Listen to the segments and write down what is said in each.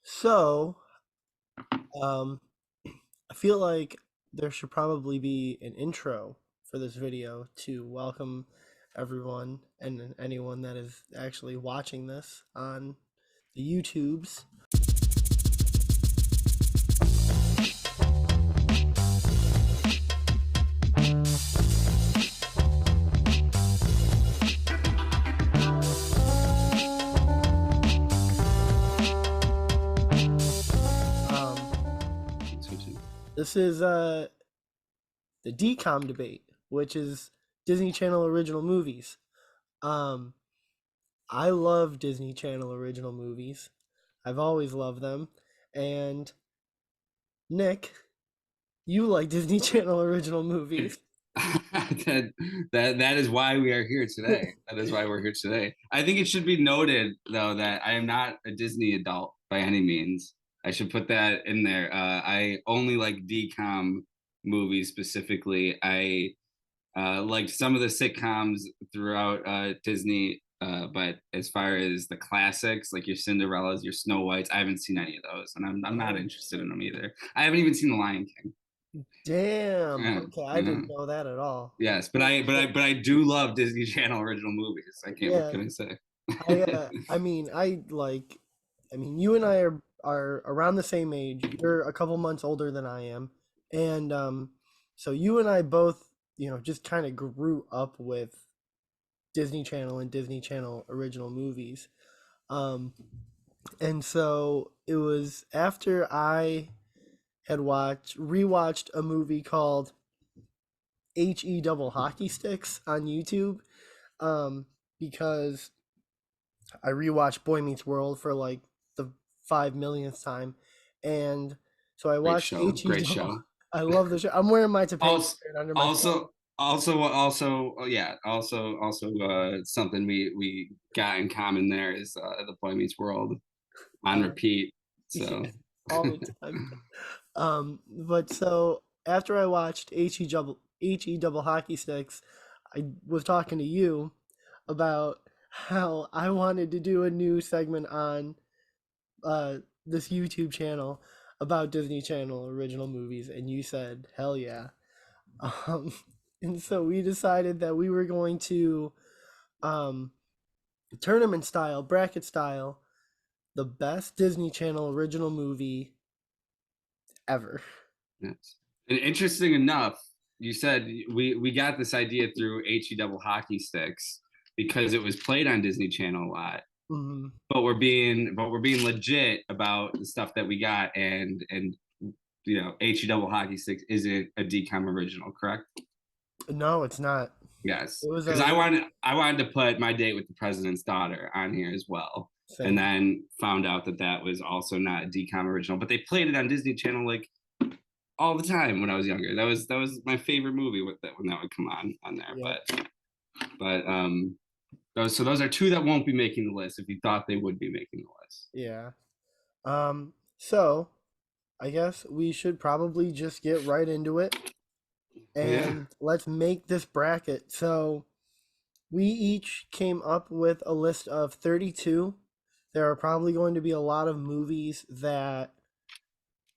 So, um, I feel like there should probably be an intro for this video to welcome everyone and anyone that is actually watching this on the YouTubes. Um, this is the Dcom Debate, which is Disney Channel original movies. Um, I love Disney Channel original movies. I've always loved them. And Nick, you like Disney Channel original movies. That is why we are here today. That is why we're here today. I think it should be noted though that I am not a Disney adult by any means. I should put that in there. I only like DCOM movies specifically. I liked some of the sitcoms throughout Disney, but as far as the classics like your Cinderellas, your Snow Whites, I haven't seen any of those, and I'm not Oh, interested in them either. I haven't even seen The Lion King. damn. Yeah, Okay, I yeah. didn't know that at all. Yes, but Well, I do love Disney Channel original movies. I can't. What yeah, can I say? I mean, you and I are around the same age. You're a couple months older than I am, and so you and I both, just kind of grew up with Disney Channel and Disney Channel original movies. Um, and so it was after I had rewatched a movie called HE double hockey sticks on YouTube, because I rewatched Boy Meets World for like the 5 millionth time, and so I Great watched show. HE Great double. show. I love the show. I'm wearing my Topanga Also, shirt under my sweater. yeah. Also, something we got in common there is the Boy Meets World on Uh, repeat. yeah, So, all the time. But so after I watched HE double hockey sticks, I was talking to you about how I wanted to do a new segment on this YouTube channel about Disney Channel original movies, and you said, "Hell yeah!" Um, and so we decided that we were going to um, tournament style, bracket style, the best Disney Channel original movie ever. yes. And interesting enough, you said we got this idea through HE double hockey sticks because it was played on Disney Channel a lot. Mhm. But we're being legit about the stuff that we got, and HE double hockey sticks isn't a DCOM original, correct? No, it's not. Yes, It was because a I wanted to put My Date with the President's Daughter on here as well, and same. then found out that that was also not a DCOM original, but they played it on Disney Channel like all the time when I was younger. That was my favorite movie with that when that would come on there. Yep. But those are two that won't be making the list if you thought they would be making the list. Yeah. So I guess we should probably just get right into it Yeah. and let's make this bracket. So we each came up with a list of 32. There are probably going to be a lot of movies that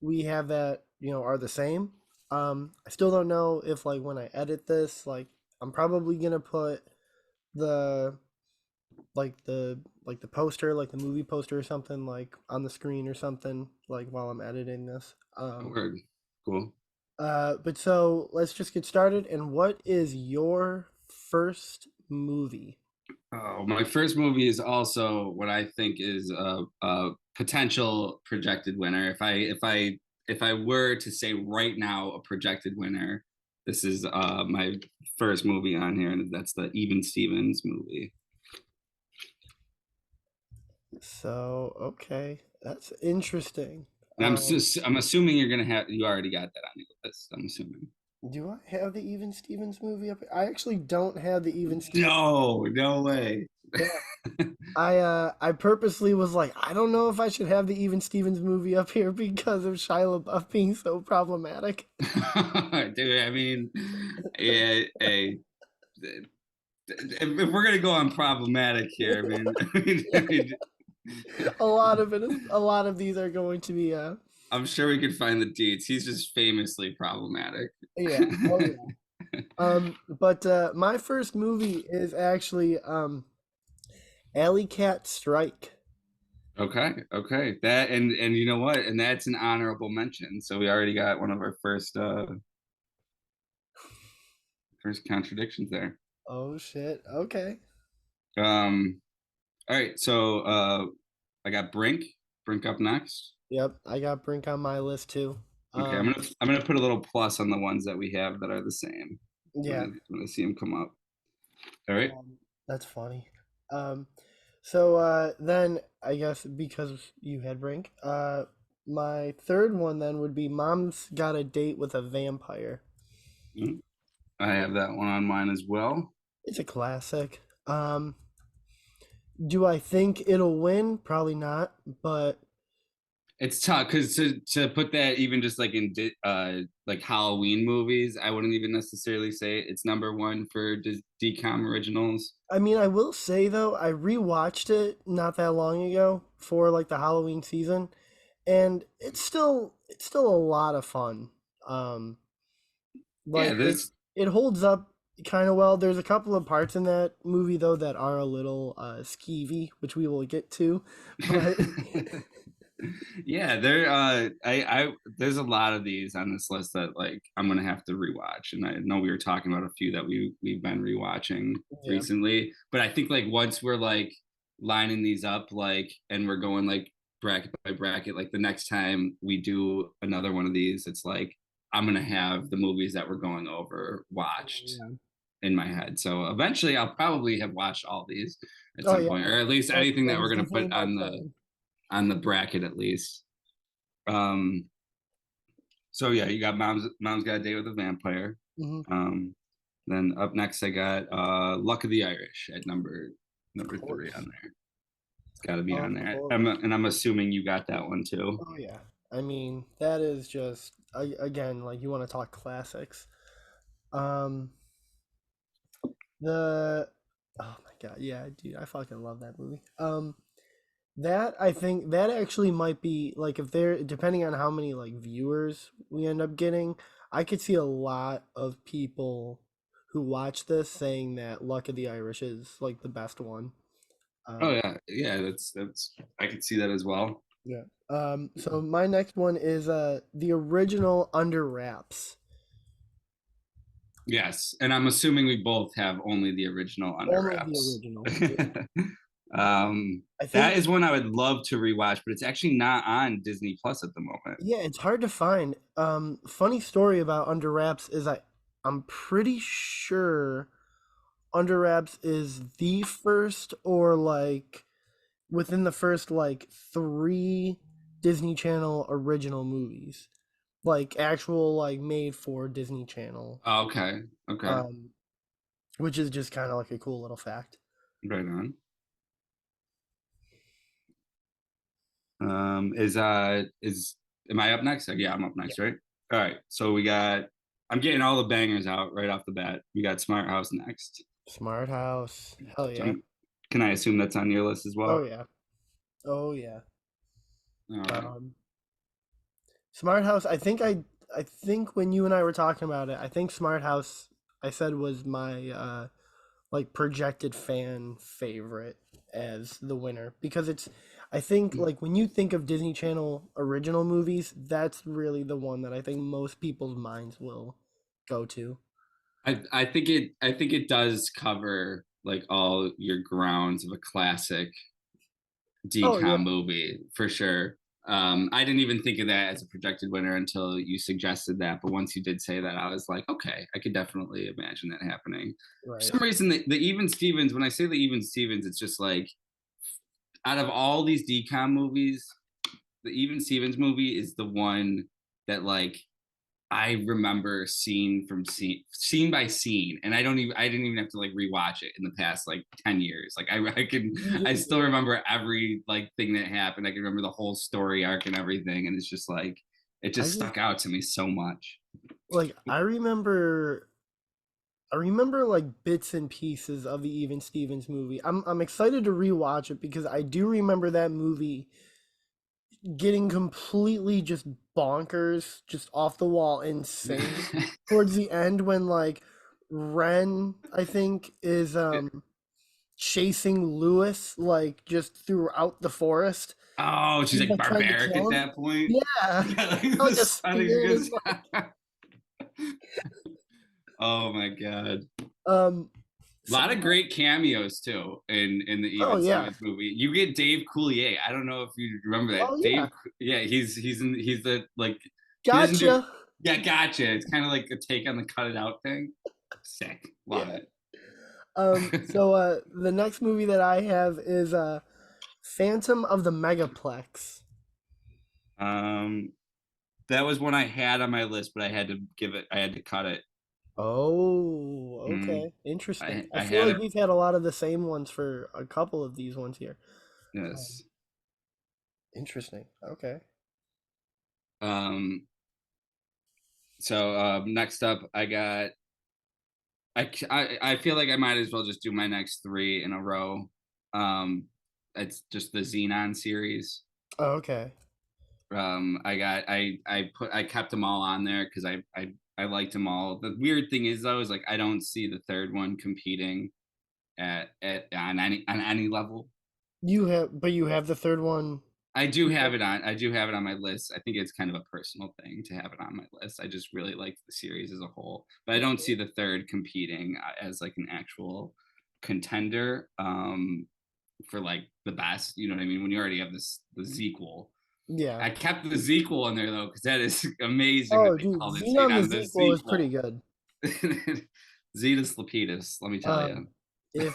we have that, are the same. I still don't know if like when I edit this, like I'm probably gonna put the like the poster, like the movie poster or something like on the screen or something like while I'm editing this. Word. Cool. But so let's just get started. And what is your first movie? Oh, my first movie is also what I think is a potential projected winner. If I were to say right now a projected winner, this is my first movie on here, and that's the Even Stevens movie. So okay, that's interesting. And I'm assuming you already got that on your list. I'm assuming. Do I have the Even Stevens movie up here? I actually don't have the Even Stevens. No, no way. Yeah. I purposely was like, I don't know if I should have the Even Stevens movie up here because of Shia LaBeouf being so problematic. Dude, I mean, yeah, hey, if we're gonna go on problematic here, I mean, A lot of these are going to be I'm sure we could find the deets. He's just famously problematic. yeah. Oh yeah. But my first movie is actually Alley Cat Strike. Okay, okay. That and you know what? And that's an honorable mention. So we already got one of our first contradictions there. Oh shit. Okay. Um, all right, so I got Brink up next. Yep, I got Brink on my list too. Okay, Um, I'm gonna put a little plus on the ones that we have that are the same yeah, when I see them come up. All right. that's funny. Um, so then I guess because you had Brink, my third one then would be Mom's Got a Date with a Vampire. Mhm. I have that one on mine as well. It's a classic. Do I think it'll win? Probably not, but It's tough because to put that even just like in like Halloween movies, I wouldn't even necessarily say it's number one for DCOM originals. I mean, I will say though, I rewatched it not that long ago for like the Halloween season, and it's still a lot of fun. Um, Yeah, like this it holds up kind of well. There's a couple of parts in that movie though that are a little skeevy, which we will get to, but yeah, I there's a lot of these on this list that like I'm gonna have to rewatch. And I know we were talking about a few that we've been rewatching yeah, recently, but I think like once we're like lining these up like and we're going like bracket by bracket, like the next time we do another one of these, it's like I'm gonna have the movies that we're going over watched yeah. in my head. So eventually I'll probably have watched all these at Oh some yeah, point, or at least that anything that that we're is gonna definitely put my plan. on the bracket at least. Um, so yeah, you got Mom's Got a Date with a Vampire. Hmm. Um, then up next I got Luck of the Irish at Of number three on course, there. It's got to be of on there. course. And I'm assuming you got that one too. Oh yeah. I mean, that is just again like you want to talk classics. Um, the oh my god, yeah, dude, I fucking love that movie. That I think that actually might be like if they're depending on how many like viewers we end up getting, I could see a lot of people who watch this saying that Luck of the Irish is like the best one. Oh Um, yeah, yeah. That's I could see that as well. yeah. So my next one is the original Under Wraps. Yes, and I'm assuming we both have only the original Under Only the Wraps. original. Yeah. I That think is one I would love to rewatch, but it's actually not on Disney Plus at the moment. yeah, it's hard to find. Funny story about Under Wraps is I'm pretty sure Under Wraps is the first or like within the first like three Disney Channel original movies. Like actual like made for Disney Channel. Oh, okay, okay, Um, which is just kind of like a cool little fact. right on. Is am I up next? Yeah, I'm up Yeah. next, right? All right. So we got I'm getting all the bangers out right off the bat. We got Smart House next. Smart House. Hell So yeah. can I assume that's on your list as Oh well? yeah. Oh yeah. All right. Um, Smart House. I think when you and I were talking about it, I think Smart House I said was my like projected fan favorite as the winner because it's I think like when you think of Disney Channel original movies, that's really the one that I think most people's minds will go to. I think it does cover like all your grounds of a classic Oh yeah, DCOM movie for sure. I didn't even think of that as a projected winner until you suggested that. But once you did say that, I was like, okay, I could definitely imagine that happening. For right. some reason, the Even Stevens, when I say the Even Stevens, it's just like out of all these DCOM movies, the Even Stevens movie is the one that like I remember scene by scene, and I didn't even have to like rewatch it in the past like 10 years. Like You I just still remember every like thing that happened. I can remember the whole story arc and everything, and it's just like it I just just stuck out to me so much. like I remember I remember like bits and pieces of the Even Stevens movie. I'm excited to rewatch it because I do remember that movie getting completely just bonkers, just off the wall, insane towards the end when like Ren, I think, is chasing Lewis like just throughout the forest. Oh, she's He's like like trying to barbaric kill at him. that point. Yeah, Yeah, like like a this. I think spear in his it's oh my god. um. A So, lot of great cameos too in the oh Even yeah, Stevens movie. You get Dave Coulier. I don't know if you remember that. oh Dave, yeah, yeah, he's the like he doesn't do gotcha. yeah, gotcha. It's kind of like a take on the cut it out thing. Sick. Love Yeah. it. The next movie that I have is Phantom of the Megaplex. Um that was one I had on my list, but I had to cut it. Oh, Mm, okay. Interesting. I I feel had like it. we've had a lot of the same ones for a couple of these ones here. Um, Yes. interesting. Okay. Um so next up I got I feel like I might as well just do my next three in a row. Um, it's just the Xenon series. Oh, okay. I kept them all on there because I liked them all. The weird thing is though is like I don't see the third one competing at on any level. But you have the third one. I do have it on my list. I think it's kind of a personal thing to have it on my list. I just really like the series as a whole, but I don't see the third competing as like an actual contender for like the best. You know what I mean? When you already have the sequel. Yeah. I kept the sequel in there though because that is amazing that Oh, they dude, called it Xenon the Xenon the sequel is pretty sequel. good. Zetus Lapidus, let me tell you. Um, if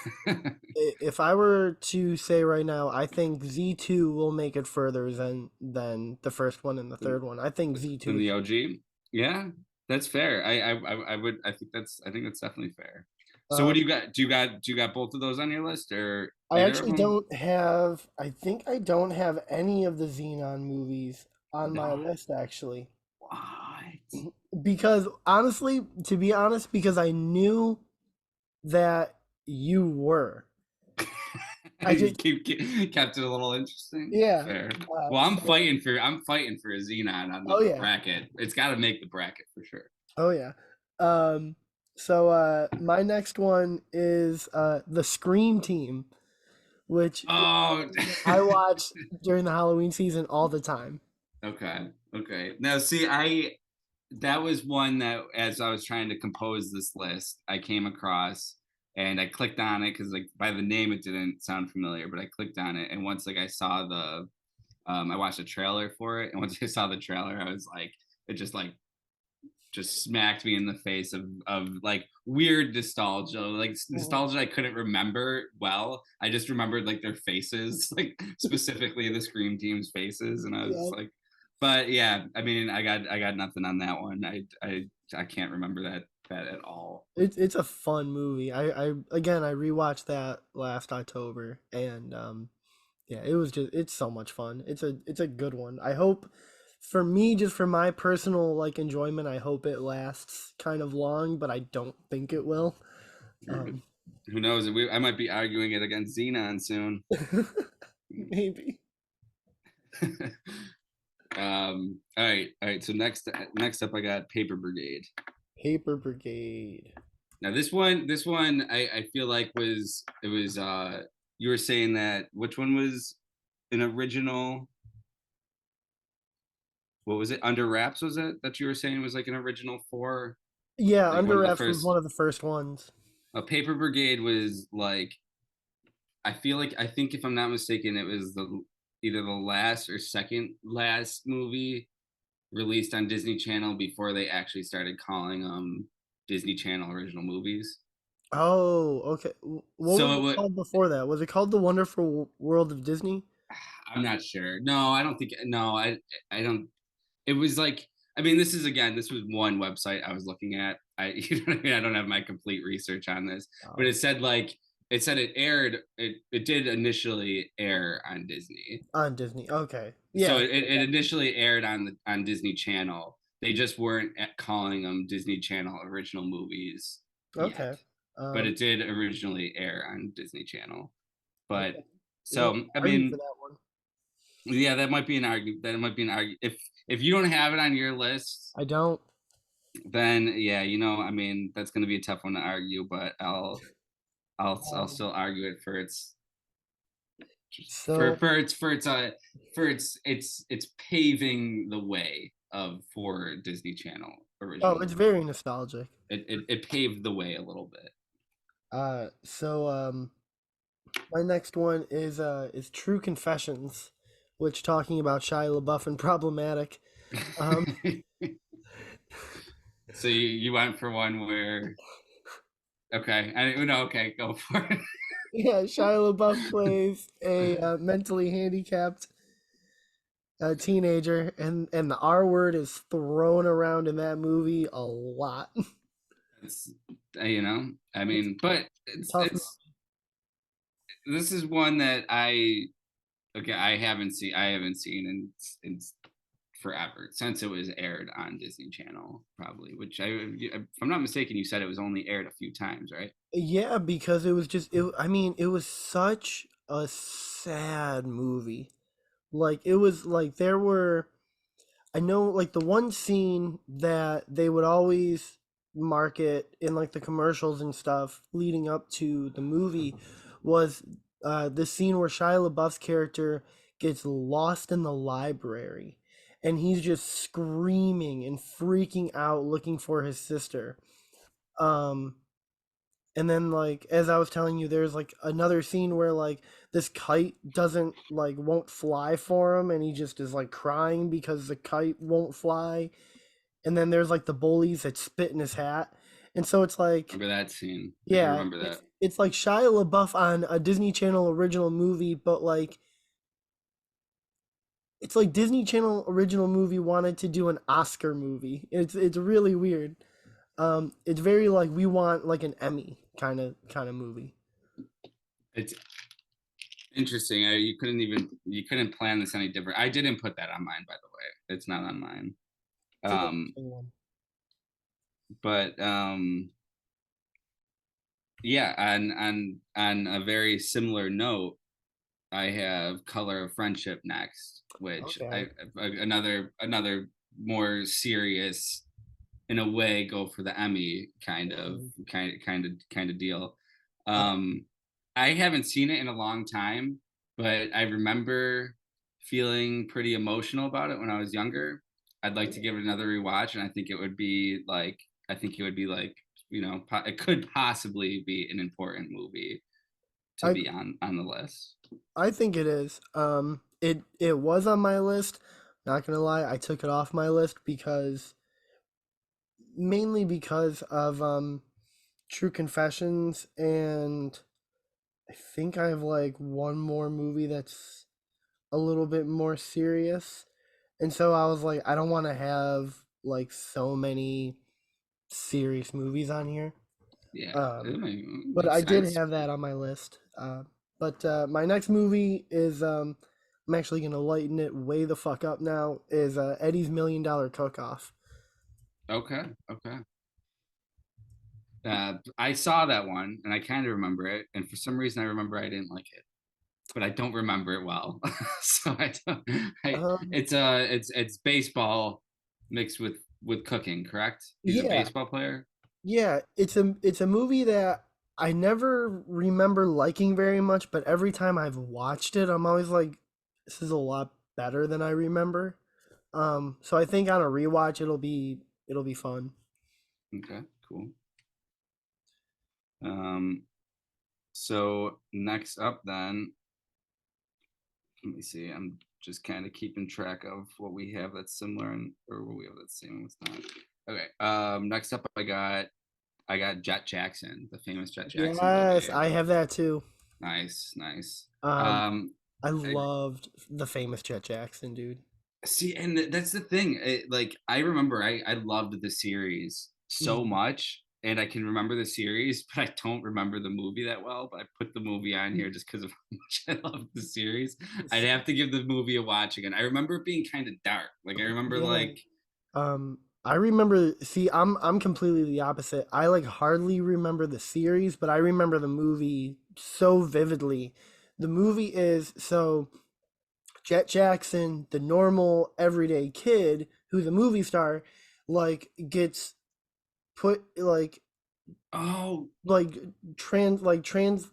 if I were to say right now, I think Z2 will make it further than the first one and the third one. I think Z2 In is the OG. Yeah, that's fair. I would I think that's definitely fair. So what um do you got? Do you got both of those on your list or I either of actually them? don't have I think I don't have any of the Xenon movies on my No. list actually. What? Because honestly, to be honest, because I knew that you were. I You just kept it a little interesting. yeah. Fair. Uh, Well, so I'm fighting for a Xenon on oh the yeah. bracket. It's got to make the bracket for sure. Oh yeah. Um my next one is the Scream Team, which is Oh, something that I watch during the Halloween season all the time. okay. Okay. Now, see, I that was one that as I was trying to compose this list, I came across and I clicked on it because like by the name it didn't sound familiar, but I clicked on it and once like I saw the I watched a trailer for it and once I saw the trailer, I was like it just smacked me in the face of like weird nostalgia, like Mhm. nostalgia I couldn't remember well. I just remembered like their faces, like specifically the Scream Team's faces, and I was Yeah. like, but yeah, I mean, I got nothing on that one. I can't remember that at all. It's a fun movie. I again I rewatched that last October and yeah, it's so much fun. It's a good one. I hope for me, just for my personal like enjoyment, I hope it lasts kind of long, but I don't think it will. Um Who knows? I might be arguing it against Xenon soon. maybe. All right. So next up, I got Paper Brigade. Paper Brigade. Now this one, I feel like it was you were saying that which one was an original? What was it? Under Wraps was it that you were saying was like an original four, Yeah, like one Under of the Wraps was first. one of the first ones. Paper Brigade was like I feel like I think if I'm not mistaken, it was the either the last or second last movie released on Disney Channel before they actually started calling them Disney Channel original movies. Oh, okay. What was So it it would called before that? Was it called The Wonderful World of Disney? I'm not sure. No, I don't think. No, I don't. It was like. I mean, this is again. This was one website I was looking at. You know what I mean. I don't have my complete research on this, but Oh, it said like it said it aired. It did initially air on Disney. on Disney. Okay. So Yeah. it initially aired on the on Disney Channel. They just weren't calling them Disney Channel original movies yet, Okay. but Um, it did originally air on Disney Channel. But okay. You won't so I argue for mean, that one. yeah, that might be an argument. That might be an argument. If you don't have it on your list, I don't. then yeah, I mean, that's going to be a tough one to argue. But I'll Um, still argue it for its so, it's paving the way of for Disney Channel oh, original it's movies. very nostalgic. It paved the way a little bit. So my next one is True Confessions, which talking about Shia LaBeouf and problematic. Um, So you went for one where okay, I no okay, go for it. yeah, Shia LaBeouf plays a mentally handicapped teenager, and the R word is thrown around in that movie a lot. It's I It's mean, but a it's tough. it's this is one that I haven't seen in forever since it was aired on Disney Channel, probably. Which if I'm not mistaken, you said it was only aired a few times, right? Yeah, because it was just it. I mean, it was such a sad movie. Like it was like there were I know like the one scene that they would always market in like the commercials and stuff leading up to the movie was the scene where Shia LaBeouf's character gets lost in the library and he's just screaming and freaking out looking for his sister. Um and then like as I was telling you there's like another scene where like this kite doesn't like won't fly for him and he just is like crying because the kite won't fly. And then there's like the bullies that spit in his hat. And so it's like Remember that scene? I do yeah, remember that. it's like Shia LaBeouf on a Disney Channel original movie, but like it's like Disney Channel original movie wanted to do an Oscar movie. It's really weird. It's very like we want like an Emmy kind of movie. It's interesting. You couldn't plan this any different. I didn't put that on mine, by the way. It's not on mine. It's an Um, interesting one. but yeah, on a very similar note, I have Color of Friendship next, which Okay. another more serious, in a way, go for the Emmy Mhm. kind of deal. Uh, Um, I haven't seen it in a long time, but I remember feeling pretty emotional about it when I was younger. I'd like to give it another rewatch, and I think it would be like it could possibly be an important movie to I be on the list. I think it is. It was on my list. Not gonna lie, I took it off my list because mainly because of True Confessions, and I think I have like one more movie that's a little bit more serious. And so I was like, I don't want to have like so many serious movies on here. Yeah, Um, it but makes I did sense. have that on my list. But my next movie is I'm actually gonna lighten it way the fuck up now. Is Eddie's $1 Million Cook Off. Okay, okay. I saw that one and I kind of remember it, and for some reason I remember I didn't like it, but I don't remember it well. So I don't. Um, It's baseball mixed with cooking, correct? He's a yeah, baseball player. yeah. It's a movie that I never remember liking very much, but every time I've watched it, I'm always like, this is a lot better than I remember. So I think on a rewatch, it'll be fun. Okay, cool. Um, so next up then, let me see. I'm just kind of keeping track of what we have that's similar or what we have that's same. What's not. Okay. Next up, I got Jet Jackson, the famous Jet Jackson Yes, movie. I have that too. Nice, nice. Um, Um, I I, loved the famous Jet Jackson, dude. See, and that's the thing. Like I remember, I loved the series so Mhm. much, and I can remember the series, but I don't remember the movie that well. But I put the movie on here just because of how much I loved the series. I'd have to give the movie a watch again. I remember it being kind of dark. Like I remember Yeah. like I remember, see, I'm completely the opposite. I like hardly remember the series, but I remember the movie so vividly. The movie is so Jet Jackson, the normal everyday kid who's a movie star, like gets put Oh, like trans like transports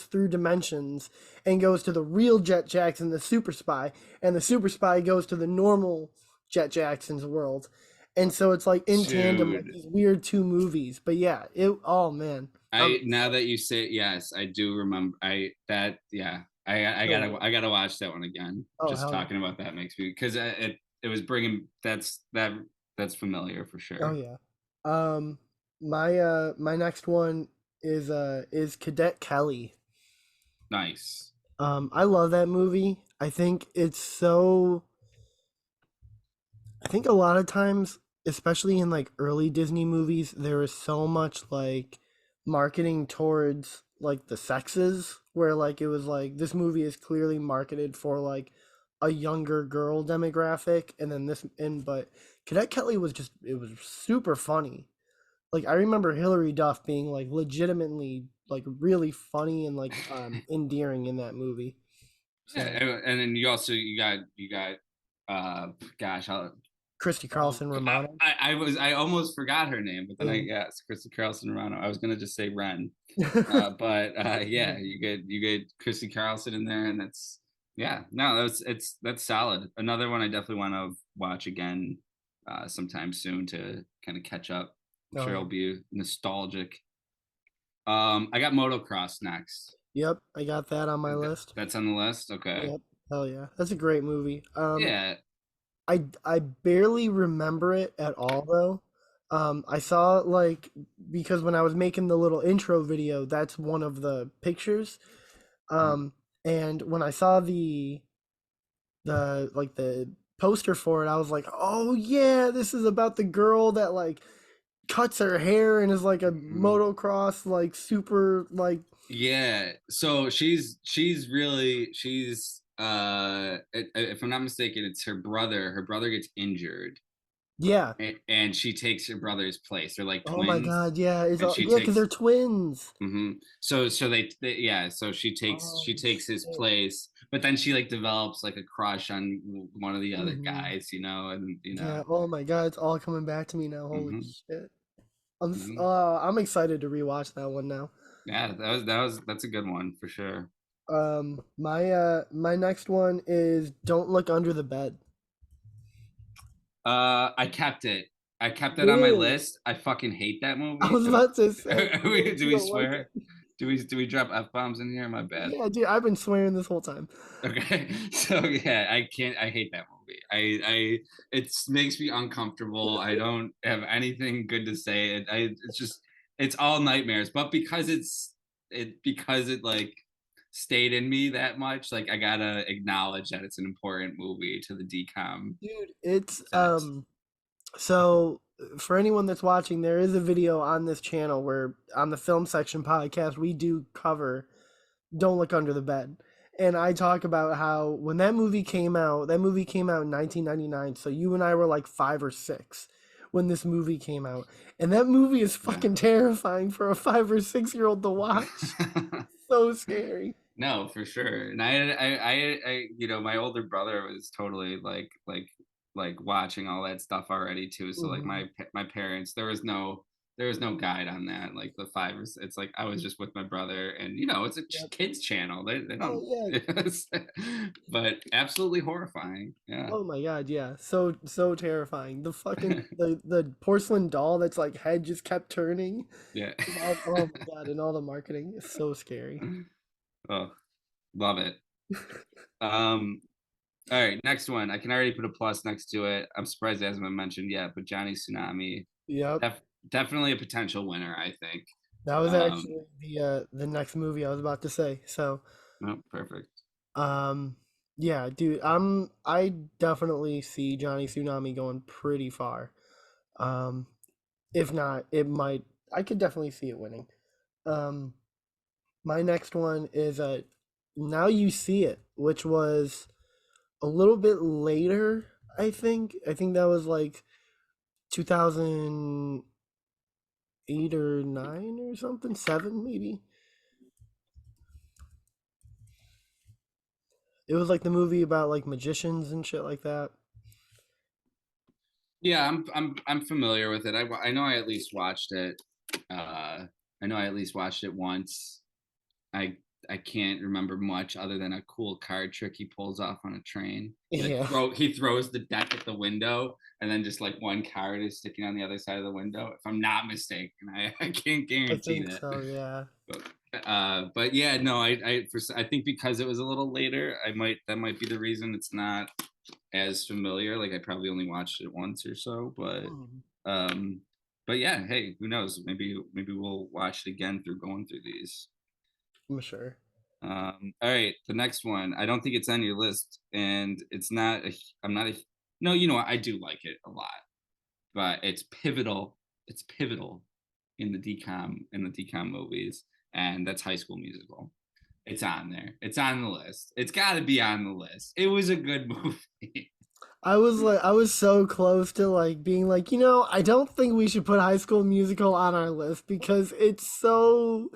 through dimensions and goes to the real Jet Jackson, the super spy, and the super spy goes to the normal Jet Jackson's world. And so it's like in tandem, like dude. these weird two movies. But yeah, it oh man. I'm I now that you say it, yes, I do remember. Yeah. so good. I gotta watch that one again. Oh Just hell yeah. talking about that makes me because it was bringing that's familiar for Oh sure. yeah. Um my next one is Cadet Kelly. Nice. I love that movie. I think a lot of times, especially in like early Disney movies, there was so much like marketing towards like the sexes, where like it was like this movie is clearly marketed for like a younger girl demographic, and then this and but Cadet Kelly was just it was super funny. Like I remember Hilary Duff being like legitimately like really funny and like endearing in that movie. Yeah, So and then you got gosh, Christy Carlson Romano. I almost forgot her name, but then I Yeah. yes, Krista Carlson Romano. I was gonna just say Ren. But yeah, you get Chrissy Carlson in there, and that's yeah. No, that's solid. Another one I definitely want to watch again sometime soon to kind of catch up. I'm Oh sure yeah. it'll be nostalgic. I got motocross next. Yep, I got that on my list. That's on the list. Okay. Yep. Hell yeah. That's a great movie. Yeah. I barely remember it at all though. I saw like because when I was making the little intro video, that's one of the pictures. Um, and when I saw the poster for it, I was like, "Oh yeah, this is about the girl that like cuts her hair and is like a Mhm. motocross like super like Yeah. So she's if I'm not mistaken, it's her brother. Her brother gets injured yeah. and she takes her brother's place. They're like Oh my twins, God, yeah, it's and all she yeah, because takes. they're twins. So they yeah. So Oh she takes his shit. place, but then she like develops like a crush on one of the other Hmm. guys, you know, and you know. Yeah. Oh my God, it's all coming back to me now. Holy hmm shit. hmm I'm excited to rewatch that one now. Yeah, that's a good one for sure. My next one is Don't Look Under the Bed. I kept it. I kept it on my Really? list. I fucking hate that I movie. was about to say, really, Do you we don't like swear? it? Do we drop f bombs in here? My bad. Yeah, dude, I've been swearing this whole time. Okay, so yeah, I can't. I hate that movie. It makes me uncomfortable. I don't have anything good to say. It's just, it's all nightmares. But because it like stayed in me that much, like I gotta acknowledge that it's an important movie to the DCOM Dude, it's set. so for anyone that's watching, there is a video on this channel where on the film section podcast we do cover Don't Look Under the Bed. And I talk about how when that movie came out in 1999, so you and I were like 5 or 6 when this movie came out. And that movie is Yeah. fucking terrifying for a 5 or 6-year-old to watch. So scary. No, for sure. And you know, my older brother was totally like watching all that stuff already too. So like Hmm. my parents, there was no guide on that. Like the five, it's like I was just with my brother, and you know, it's a Yep. kids channel. They Oh don't, yeah. but absolutely horrifying. Yeah, Oh my God, yeah. So terrifying. The fucking the porcelain doll that's like head just kept turning. yeah. And oh my God, and all the marketing is so scary. Oh, love it. Um, all right, next one. I can already put a plus next to it. I'm surprised it hasn't been mentioned yet, but Johnny Tsunami, Yep. def- definitely a potential winner, I think. That was Um, actually the next movie I was about to say. So, oh, perfect. um yeah, dude, I definitely see Johnny Tsunami going pretty far. Um if not, it might I could definitely see it winning. Um my next one is Now You See It, which was a little bit later. I think that was like 2008 or 9 or something, 7 maybe. It was like the movie about like magicians and shit like that. Yeah, I'm familiar with it. I know I at least watched it. I know I at least watched it once. I I can't remember much other than a cool card trick he pulls off on a train. Yeah, He throws the deck at the window, and then just like one card is sticking on the other side of the window. If I'm not mistaken, I can't I guarantee think that. so. Yeah, But yeah, no, I think because it was a little later, that might be the reason it's not as familiar. Like I probably only watched it once or so, Mhm. um, but yeah, hey, who knows? Maybe we'll watch it again through going through these. I'm sure. All right, the next one. I don't think it's on your list, and it's not. I'm not a. No, you know what? I do like it a lot, but it's pivotal. It's pivotal in the DCOM movies, and that's High School Musical. It's on there. It's on the list. It's got to be on the list. It was a good movie. I was so close to like being like, I don't think we should put High School Musical on our list because it's so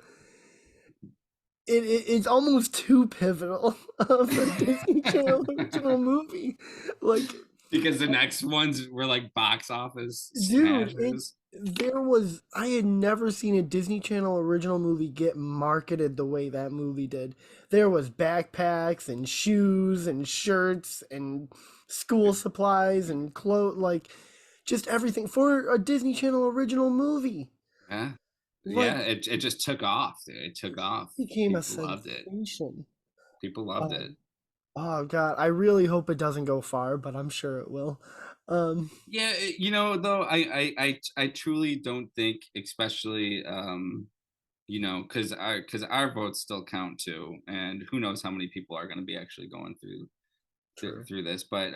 it's almost too pivotal of a Disney Channel original movie. Like, Because the next ones were like box office dude, smashers. I had never seen a Disney Channel original movie get marketed the way that movie did. There was backpacks and shoes and shirts and school supplies and clothes, like just everything for a Disney Channel original movie. Yeah, yeah. Like, It just took off. Dude. It took off. became a People loved it. sensation. People loved it. Um, oh God, I really hope it doesn't go far, but I'm sure it will. Um, Yeah, though I truly don't think, especially because our votes still count too, and who knows how many people are going to be actually going true. through this, but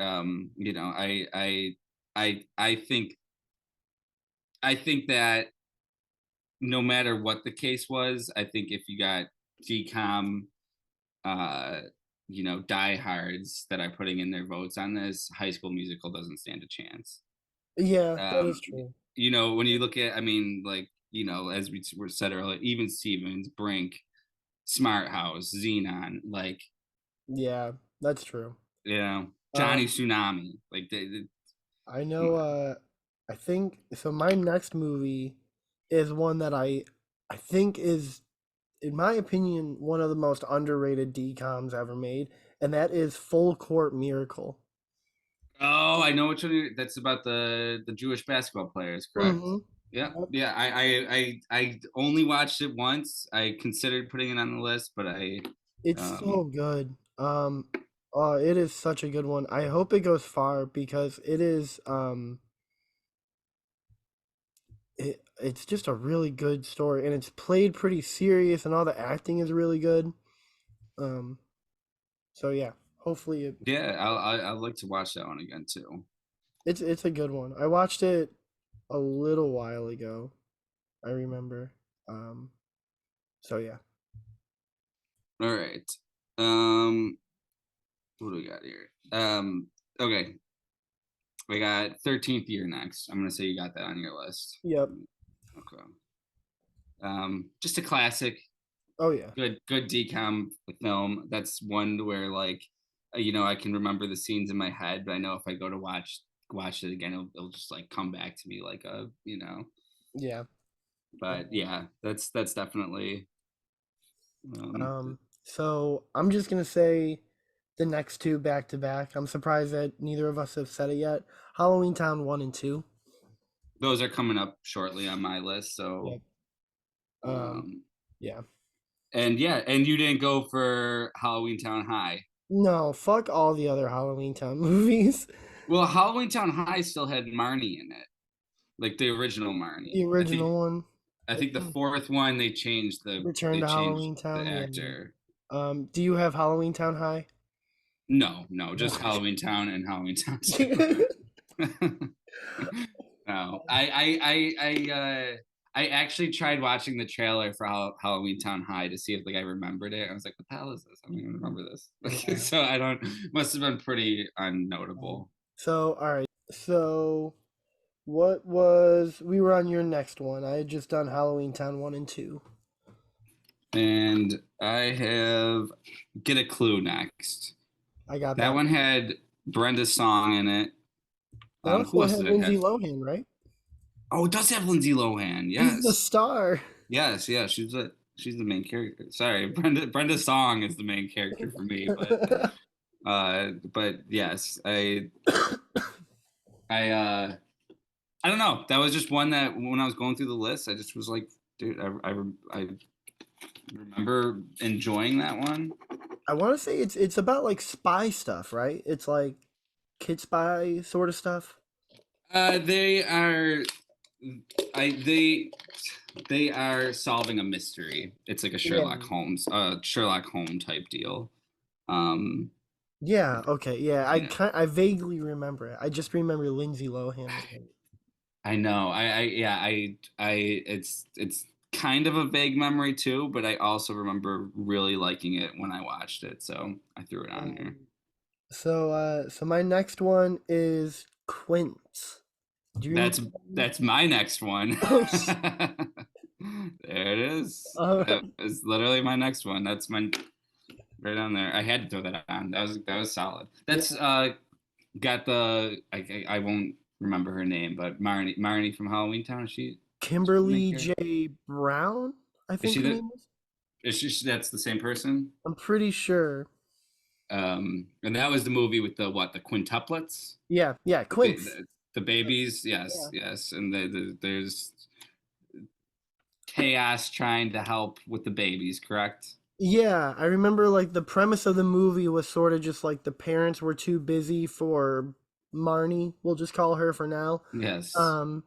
I think that no matter what the case was, I think if you got DCOM, uh, diehards that are putting in their votes on this, High School Musical doesn't stand a chance. Yeah, that Um, is true. when you look at, I mean, like, as we were said earlier, even Stevens, Brink, Smart House, Xenon, like, Yeah, that's true. Johnny Um, Tsunami, like, I come know. on. I think so. My next movie is one that I think is, in my opinion, one of the most underrated DComs ever made, and that is Full Court Miracle. Oh, I know which one. That's about the Jewish basketball players, correct? Mm-hmm. Yeah, Yep. yeah. I only watched it once. I considered putting it on the list, but It's um, so good. It is such a good one. I hope it goes far because it's just a really good story and it's played pretty serious and all the acting is really good. Um, so yeah, hopefully yeah, I'd like to watch that one again too. it's a good one. I watched it a little while ago. I remember. Um, so yeah. All right. Um, what do we got here? Okay, we got 13th Year next. I'm gonna say you got that on your list. Yep. Okay. Just a classic. Oh yeah. Good decom film. That's one where like I can remember the scenes in my head, but I know if I go to watch it again, it'll just like come back to me like a. Yeah. But yeah, that's definitely um So I'm just gonna say the next two back to back. I'm surprised that neither of us have said it yet. Halloween Town 1 and 2. those are coming up shortly on my list. So Yep. Um, um yeah. and yeah, and you didn't go for Halloween Town High. No, fuck all the other Halloween Town movies. Well, Halloween Town High still had Marnie in it, like the original The Marnie. original one. I think the fourth one Return they to changed Halloween the Town, yeah. actor. Do you have Halloween Town High? No, No. just Halloween Town and Halloween Town 2. No, I actually tried watching the trailer for Halloween Town High to see if like I remembered it. I was like, what the hell is this? I don't even remember this. Yeah. So I don't. Must have been pretty Um, unnotable. So, all right. So, what was we were on your next one? I had just done Halloween Town 1 and 2. And I have Get a Clue next. I got That that one one. had Brenda's song in it. That Who also else had did it Lindsay have? Lohan, right? Oh, it does have Lindsay Lohan. She's the Yes, star. yes, yeah. She's the main character. Sorry, Brenda's song is the main character for me, but yes, I I don't know. That was just one that when I was going through the list, I just was like, dude, I remember enjoying that one. I want to say it's about like spy stuff, right? It's like kid spy sort of stuff. They are I they are solving a mystery. It's like a Yeah. Sherlock Holmes type deal. Um, Yeah, okay. Yeah, yeah, I vaguely remember it. I just remember Lindsay Lohan was in it. I know. Yeah, it's kind of a vague memory too, but I also remember really liking it when I watched it, so I threw it on here. Um, so my next one is Quince. Do you remember That's that one? that's my next one. Oh, There it is. all That right. is literally my next one. That's my right on there. I had to throw that on. That was solid. That's Yeah. got the I won't remember her name, but Marnie from Halloween Town. She the main Kimberly character? J. Brown, I Is think she her the name is. is she that's the same person? I'm pretty sure. And that was the movie with the quintuplets, Yeah, yeah, the Quince. the babies. Yes, Yeah. yes, and there's chaos trying to help with the babies. Correct? Yeah, I remember like the premise of the movie was sort of just like the parents were too busy for Marnie, we'll just call her for now. Yes. Um,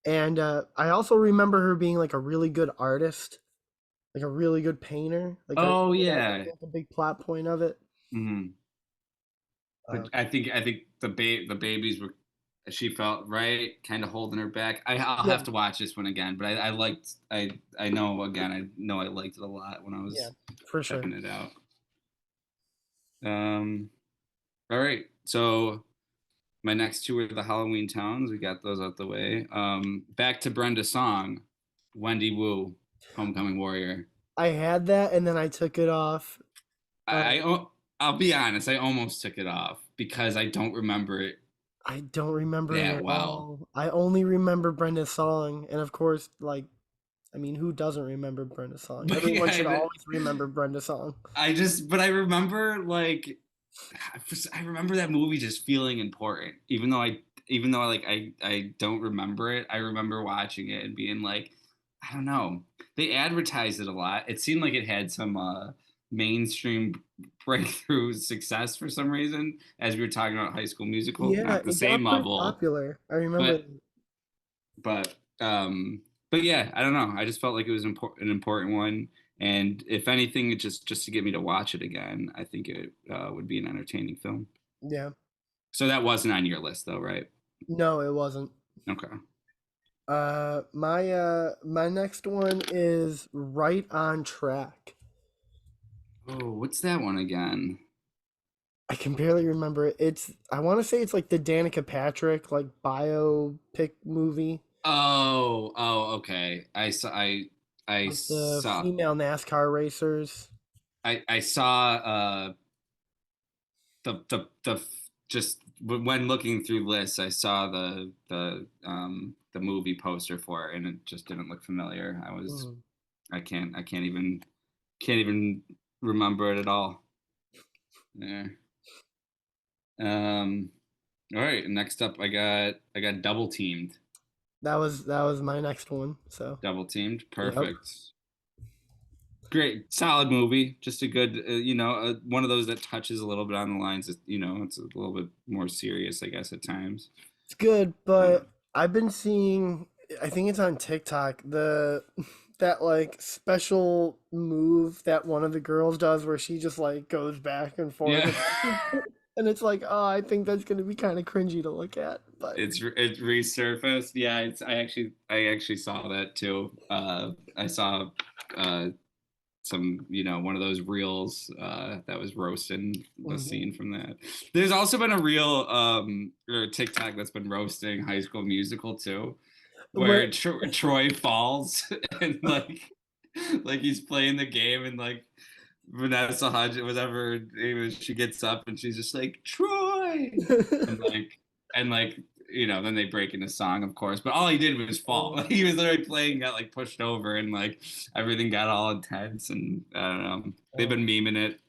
and I also remember her being like a really good artist, like a really good painter. Like I Oh remember that yeah. being like a big plot point of it. Mhm. But Um, I think the babies were she felt right, kind of holding her back. I'll yeah, have to watch this one again, but I liked I know again I know I liked it a lot when I yeah, was for sure. checking it out. Um, all right, so my next two are the Halloween towns. We got those out the way. Back to Brenda's song, Wendy Wu, Homecoming Warrior. I had that and then I took it off. I, Um, I I'll be honest, I almost took it off because I don't remember it I don't remember it that at well. all. I only remember Brenda's song, and of course, like, I mean, who doesn't remember Brenda's song? But Everyone should yeah, always remember Brenda's song. but I remember like I remember that movie just feeling important, even though I don't remember it. I remember watching it and being like, I don't know. They advertised it a lot. It seemed like it had some mainstream breakthrough success for some reason, as we were talking about High School Musical, Yeah, not the it same got pretty level, popular. I remember. but but but yeah, I don't know. I just felt like it was an important one, and if anything, it just to get me to watch it again, I think it would be an entertaining film. Yeah. So that wasn't on your list, though, right? No, it wasn't. Okay. My next one is Right on Track. Oh, what's that one again? I can barely remember it. I want to say it's like the Danica Patrick like biopic movie, Okay. I like the saw female NASCAR racers. I saw the just when looking through lists, I saw the movie poster for it, and it just didn't look familiar. Mhm. I can't even remember it at all. Yeah. Um. All right. Next up, I got double teamed. That was my next one. So, Double teamed. yep. Perfect. Great, solid movie. Just a good, one of those that touches a little bit on the lines. It's a little bit more serious, I guess, at times. It's good, Uh, but I've been seeing, I think it's on TikTok, the that like special move that one of the girls does where she just like goes back and forth yeah, and back and forth. And it's like, oh, I think that's gonna be kind of cringy to look at, but it's resurfaced. Yeah, I actually saw that too. I saw some, one of those reels that was roasting the Mhm. scene from that. There's also been a reel or TikTok that's been roasting High School Musical too, Where where Troy falls and like he's playing the game and like Vanessa Hudgens, whatever name is, she gets up and she's just like Troy, and like then they break into song, of course. But all he did was fall. Oh, He was literally playing, got like pushed over, and like everything got all intense. And I don't know. They've been oh, memeing it.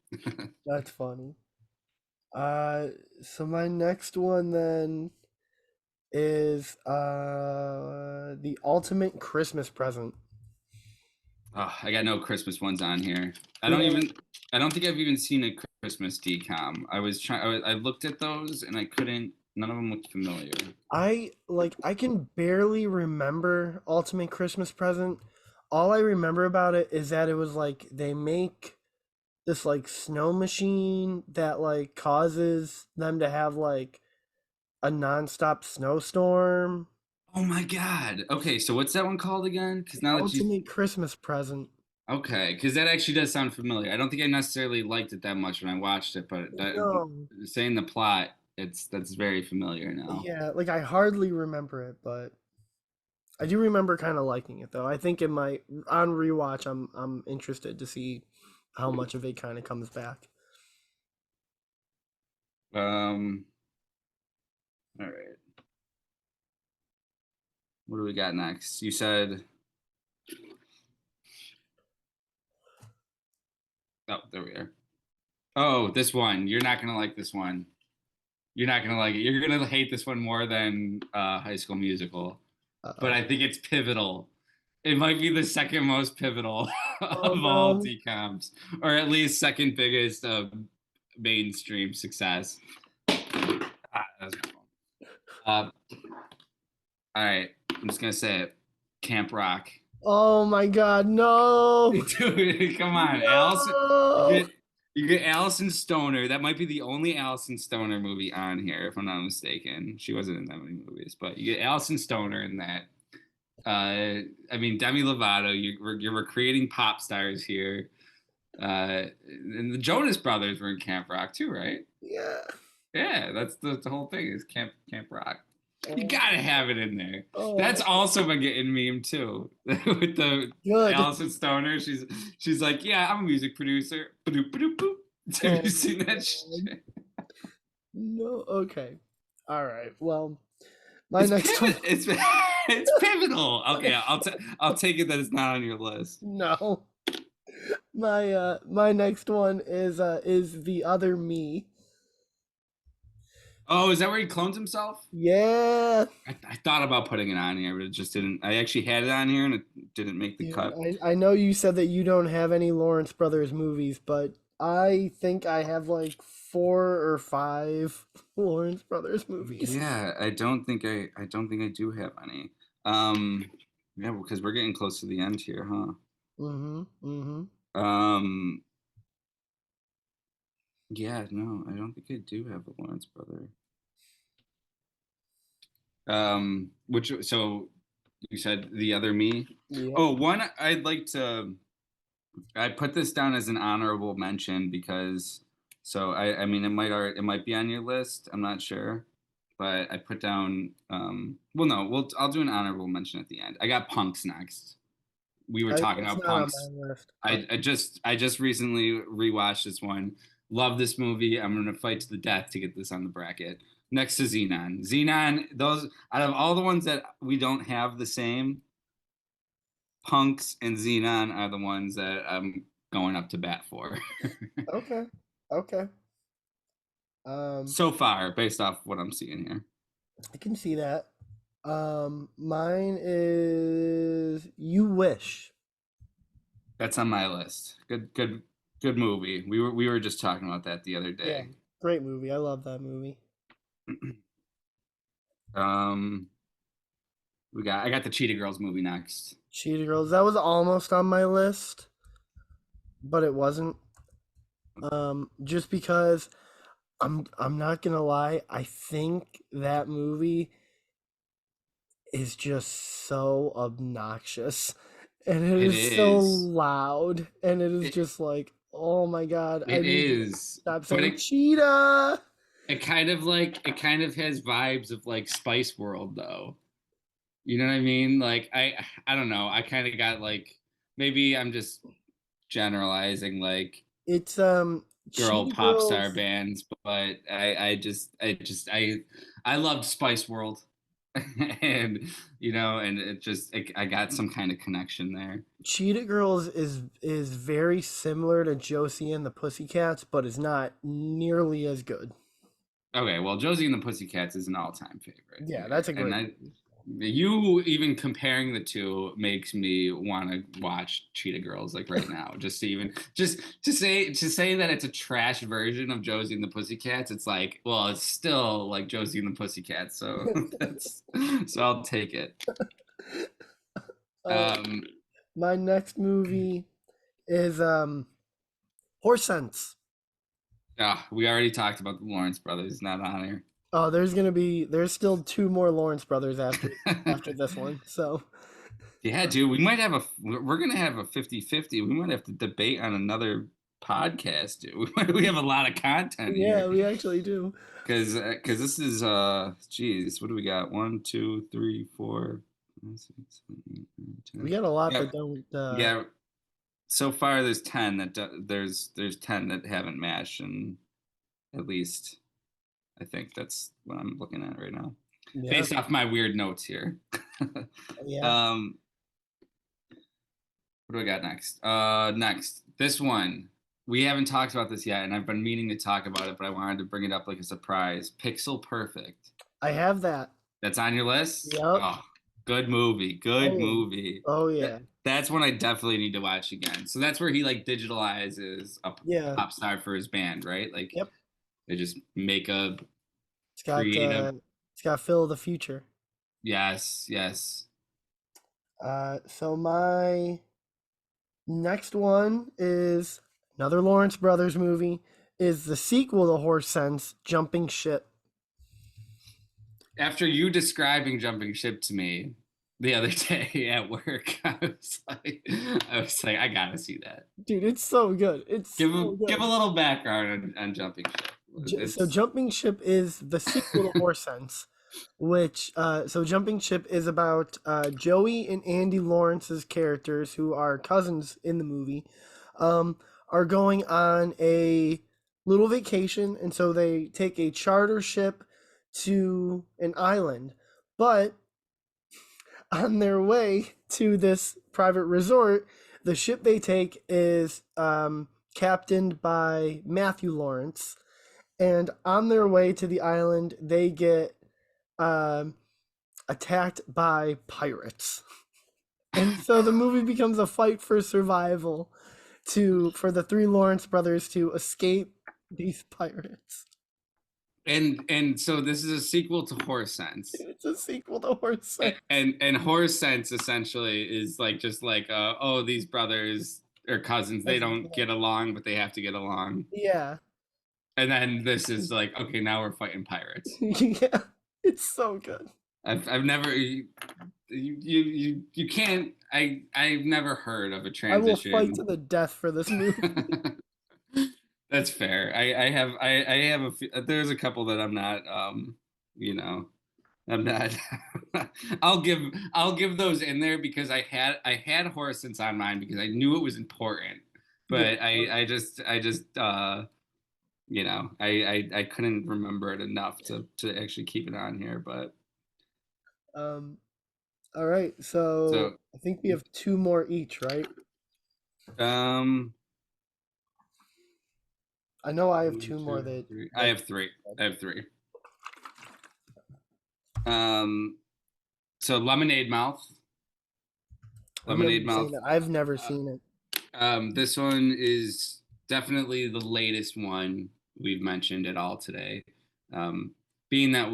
that's funny. Uh, so my next one then is the ultimate Christmas present. Oh, I got no Christmas ones on here. I don't Yeah, even. I don't think I've even seen a Christmas decom. I was trying. I looked at those and I couldn't. None of them looked familiar. I can barely remember ultimate Christmas present. All I remember about it is that it was like they make this like snow machine that like causes them to have like a nonstop snowstorm. Oh my God. Okay, so what's that one called again? Because now that you Ultimate Christmas present. Okay, because that actually does sound familiar. I don't think I necessarily liked it that much when I watched it, but No. saying the plot, that's very familiar now. Yeah, like I hardly remember it, but I do remember kind of liking it though. I think it might on rewatch I'm interested to see how much of it kind of comes back. Um, all right, what do we got next? You said, oh, there we are. Oh, this one. You're not gonna like this one. You're not gonna like it. You're gonna hate this one more than High School Musical, but Uh-oh. I think it's pivotal. It might be the second most pivotal Oh of all no. DCOMs, or at least second biggest mainstream success. That was my phone. All right, I'm just gonna say it. Camp Rock. Oh my God, no. Dude, come on, Allison. You No. get you get Allison Stoner. That might be the only Allison Stoner movie on here, if I'm not mistaken. She wasn't in that many movies, but you get Allison Stoner in that. I mean Demi Lovato. You're recreating pop stars here. And the Jonas Brothers were in Camp Rock too, right? Yeah. Yeah, that's the whole thing is Camp Rock. You Oh, gotta have it in there. oh That's my also been getting meme too with the good. Allison Stoner. She's like, yeah, I'm a music producer. Ba-doop, ba-doop, boop. Have you Oh seen my that God. shit? No. Okay. All right. Well, my It's next one. pivot. It's pivotal. Okay, I'll take it that it's not on your list. No. My next one is the other me. Oh, is that where he clones himself? Yeah. I thought about putting it on here, but it just didn't. I actually had it on here and it didn't make the Yeah, cut. I know you said that you don't have any Lawrence Brothers movies, but I think I have like 4 or 5 Lawrence Brothers movies. Yeah, I don't think I do have any. Um, yeah, because we're getting close to the end here, huh? Mm-hmm. Mm-hmm. Um, yeah, no, I don't think I do have a Lawrence brother. Which so you said the other me? Yep. Oh, one I'd like to. I put this down as an honorable mention because I mean it might be on your list. I'm not sure, but I put down well no, I'll do an honorable mention at the end. I got Punks next. We were talking It's about not on Punks. my list, but I just recently rewatched this one. Love this movie. I'm gonna fight to the death to get this on the bracket. Next to Xenon. Xenon, those out of all the ones that we don't have the same, Punks and Xenon are the ones that I'm going up to bat for. okay. Okay. Um, So far, based off what I'm seeing here. I can see that. Mine is You Wish. That's on my list. Good movie. We were just talking about that the other Yeah, day. great movie. I love that movie. um I got the Cheetah Girls movie next. Cheetah Girls. That was almost on my list, but it wasn't. Just because I'm not gonna lie, I think that movie is just so obnoxious. and it It is so is. loud, and it is It, just like, oh my God, I it need you to is. stop But saying cheetah. it kind of has vibes of like Spice World though. You know what I mean? Like I don't know. I kind of got like maybe I'm just generalizing like It's girl Cheetah pop star Girls. bands, but I loved Spice World. And and I got some kind of connection there. Cheetah Girls is very similar to Josie and the Pussycats, but is not nearly as good. Okay, well, Josie and the Pussycats is an all-time favorite Yeah, that's here, a and great movie. you even comparing the two makes me want to watch Cheetah Girls like right now. Just to even just to say that it's a trash version of Josie and the Pussycats, it's like, well, it's still like Josie and the Pussycats, so that's so I'll take it. uh, Um, my next movie is Horse Sense. we already talked about the Lawrence brothers, not on Oh, there's still two more Lawrence brothers after here. this one. So Yeah, dude, we're gonna have a 50-50. We might have to debate on another podcast, dude. We have a lot of content yeah, here. we actually do. Because this is geez, what do we got? One, two, three, four, five, six, seven, eight, nine, We 10. got a lot Yeah, that don't. yeah. So far there's 10 there's 10 that haven't matched, and at least I think that's what I'm looking at right now. Yeah, Based off my weird notes here. yeah, um What do we got next? Next, this one. We haven't talked about this yet, and I've been meaning to talk about it, but I wanted to bring it up like a surprise. Pixel Perfect. I have that. That's on your list? Yep. Oh, good movie. Good Oh yeah. movie. Oh yeah. That's one I definitely need to watch again. So that's where he like digitalizes a Yeah. pop star for his band, right? Like Yep. they just make a It's got creative. uh, it's got Phil the Future. Yes, yes. So my next one is another Lawrence Brothers movie. Is the sequel to Horse Sense, Jumping Ship. After you describing Jumping Ship to me the other day at work, I was like, I gotta see that. Dude, it's so good. It's so Give a good. little background on Jumping Ship. So It's Jumping Ship is the sequel to Horse Sense, which so Jumping Ship is about Joey and Andy Lawrence's characters, who are cousins in the movie, um, are going on a little vacation, and so they take a charter ship to an island, but on their way to this private resort, the ship they take is captained by Matthew Lawrence, and on their way to the island, they get um, attacked by pirates. And so the movie becomes a fight for survival for the three Lawrence brothers to escape these pirates. and so this is a sequel to Horse Sense. It's a sequel to Horse Sense. And Horse Sense essentially is like just like oh, these brothers or cousins, they don't get along, but they have to get along. Yeah. And then this is like, okay, now we're fighting pirates. Yeah. It's so good. I've never you can't I've never heard of a I will fight transition. to the death for this movie. That's fair. I have there's a couple that I'm not you know I'm not I'll give those in there because I had Horace on mine because I knew it was important, Yeah. but I just I couldn't remember it enough to actually keep it on here, but Um, all right. So so I think we have two more each, right? um I know I have one, two more two, that three. I that have three. I have three. Um, so Lemonade Mouth. I remember Lemonade you saying Mouth. that. I've never Uh, seen it. this one is definitely the latest one we've mentioned at all today. Um, being that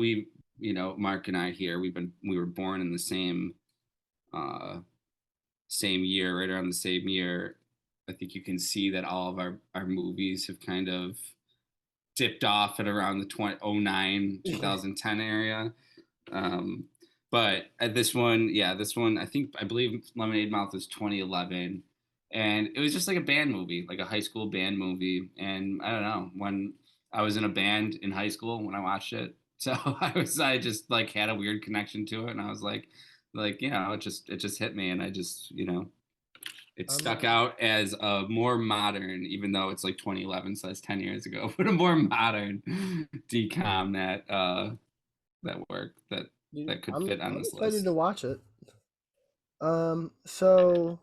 Mark and I here, we were born in the uh, same year, right around the same year. I think you can see that all of our movies have kind of dipped off at around the 2009 Yeah. 2010 area. Um, But this one, yeah, this one, I believe Lemonade Mouth was 2011, and it was just like a band movie, like a high school band movie. And I don't know, when I was in a band in high school when I watched it, so I just like had a weird connection to it, and I was like it just hit me, and I just it I'm stuck out as a more modern, even though it's like 2011, so that's 10 years ago, but a more modern decom that worked that could fit on I'm this excited to list. watch it. So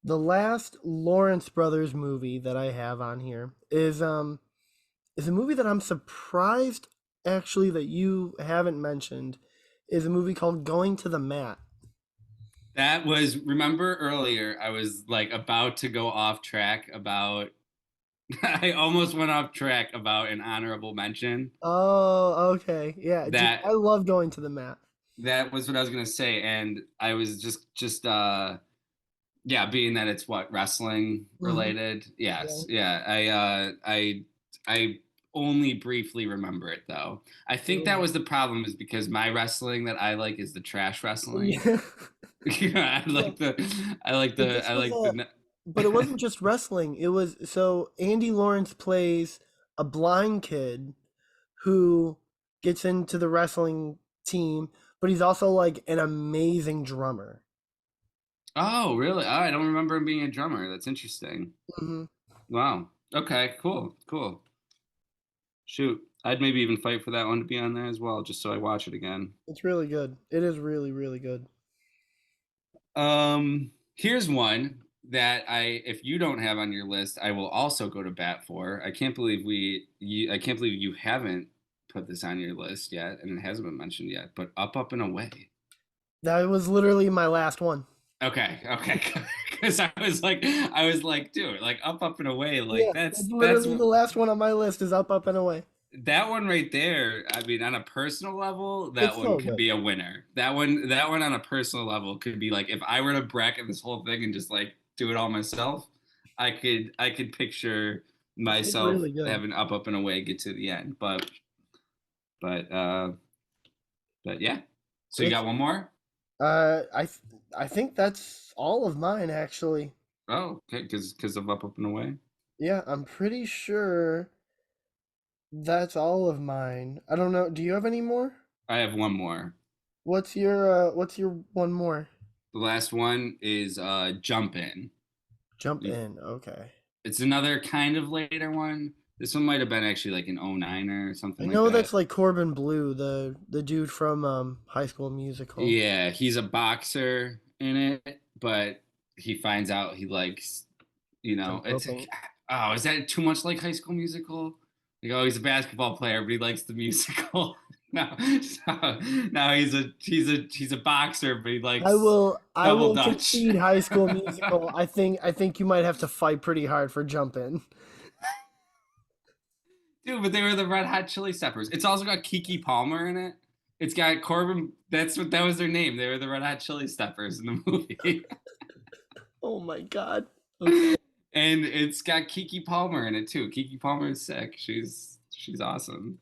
the last Lawrence Brothers movie that I have on here is a movie that I'm surprised actually that you haven't mentioned. Is a movie called Going to the Mat. That was, remember earlier, I was like about to go off track about, I almost went off track about an honorable mention. Oh, okay. Yeah, dude, I That love Going to the Mat. that was what I was gonna say, and I was just yeah, being that it's what, wrestling Hmm. related. Yeah. Yes, yeah. I only briefly remember it though. I think that Yeah. was the problem, is because my wrestling that I like is the trash wrestling. Yeah. Yeah, Well, but this I was like a the but it wasn't just wrestling. It was so Andy Lawrence plays a blind kid who gets into the wrestling team, but he's also like an amazing drummer. Oh, really? Oh, I don't remember him being a drummer. That's interesting. Hmm. Wow. Okay, cool, cool. Shoot, I'd maybe even fight for that one to be on there as well, just so I watch it again. It's really good. It is really, really good. Here's one that if you don't have on your list, I will also go to bat for. I can't believe you haven't put this on your list yet, and it hasn't been mentioned yet. But Up and Away. That was literally my last one. Okay, okay, because I was like, dude, like Up and Away, like Yeah, that's literally the last one on my list is Up and Away. that one right there. I mean, on a personal level, that It's one so could good. be a winner. That one on a personal level could be like, if I were to bracket this whole thing and just like do it all myself, I could picture It's myself really good. having Up and Away get to the end. But but yeah. So you It's got one more? I think that's all of mine actually. Oh, okay, because of Up and Away. Yeah, I'm pretty sure that's all of mine. I don't know. Do you have any more? I have one more. What's your one more? The last one is Jump In. Jump in. Okay. It's another kind of later one. This one might have been actually like an '09 or I something like know that. that's like Corbin Blue, the dude from High School Musical. Yeah, he's a boxer in it, but he finds out he likes, Jump it's roping. oh, is that too much like High School Musical? Like, oh, he's a basketball player, but he likes the musical. No, so now he's a boxer, but he likes I double will dutch. concede High School Musical. I think you might have to fight pretty hard for Jump in. Dude, but they were the Red Hot Chili Peppers. It's also got Kiki Palmer in it. It's got Corbin. That was their name. They were the Red Hot Chili Peppers in the movie. Oh my God. Okay. And it's got Kiki Palmer in it too. Kiki Palmer is sick. She's awesome.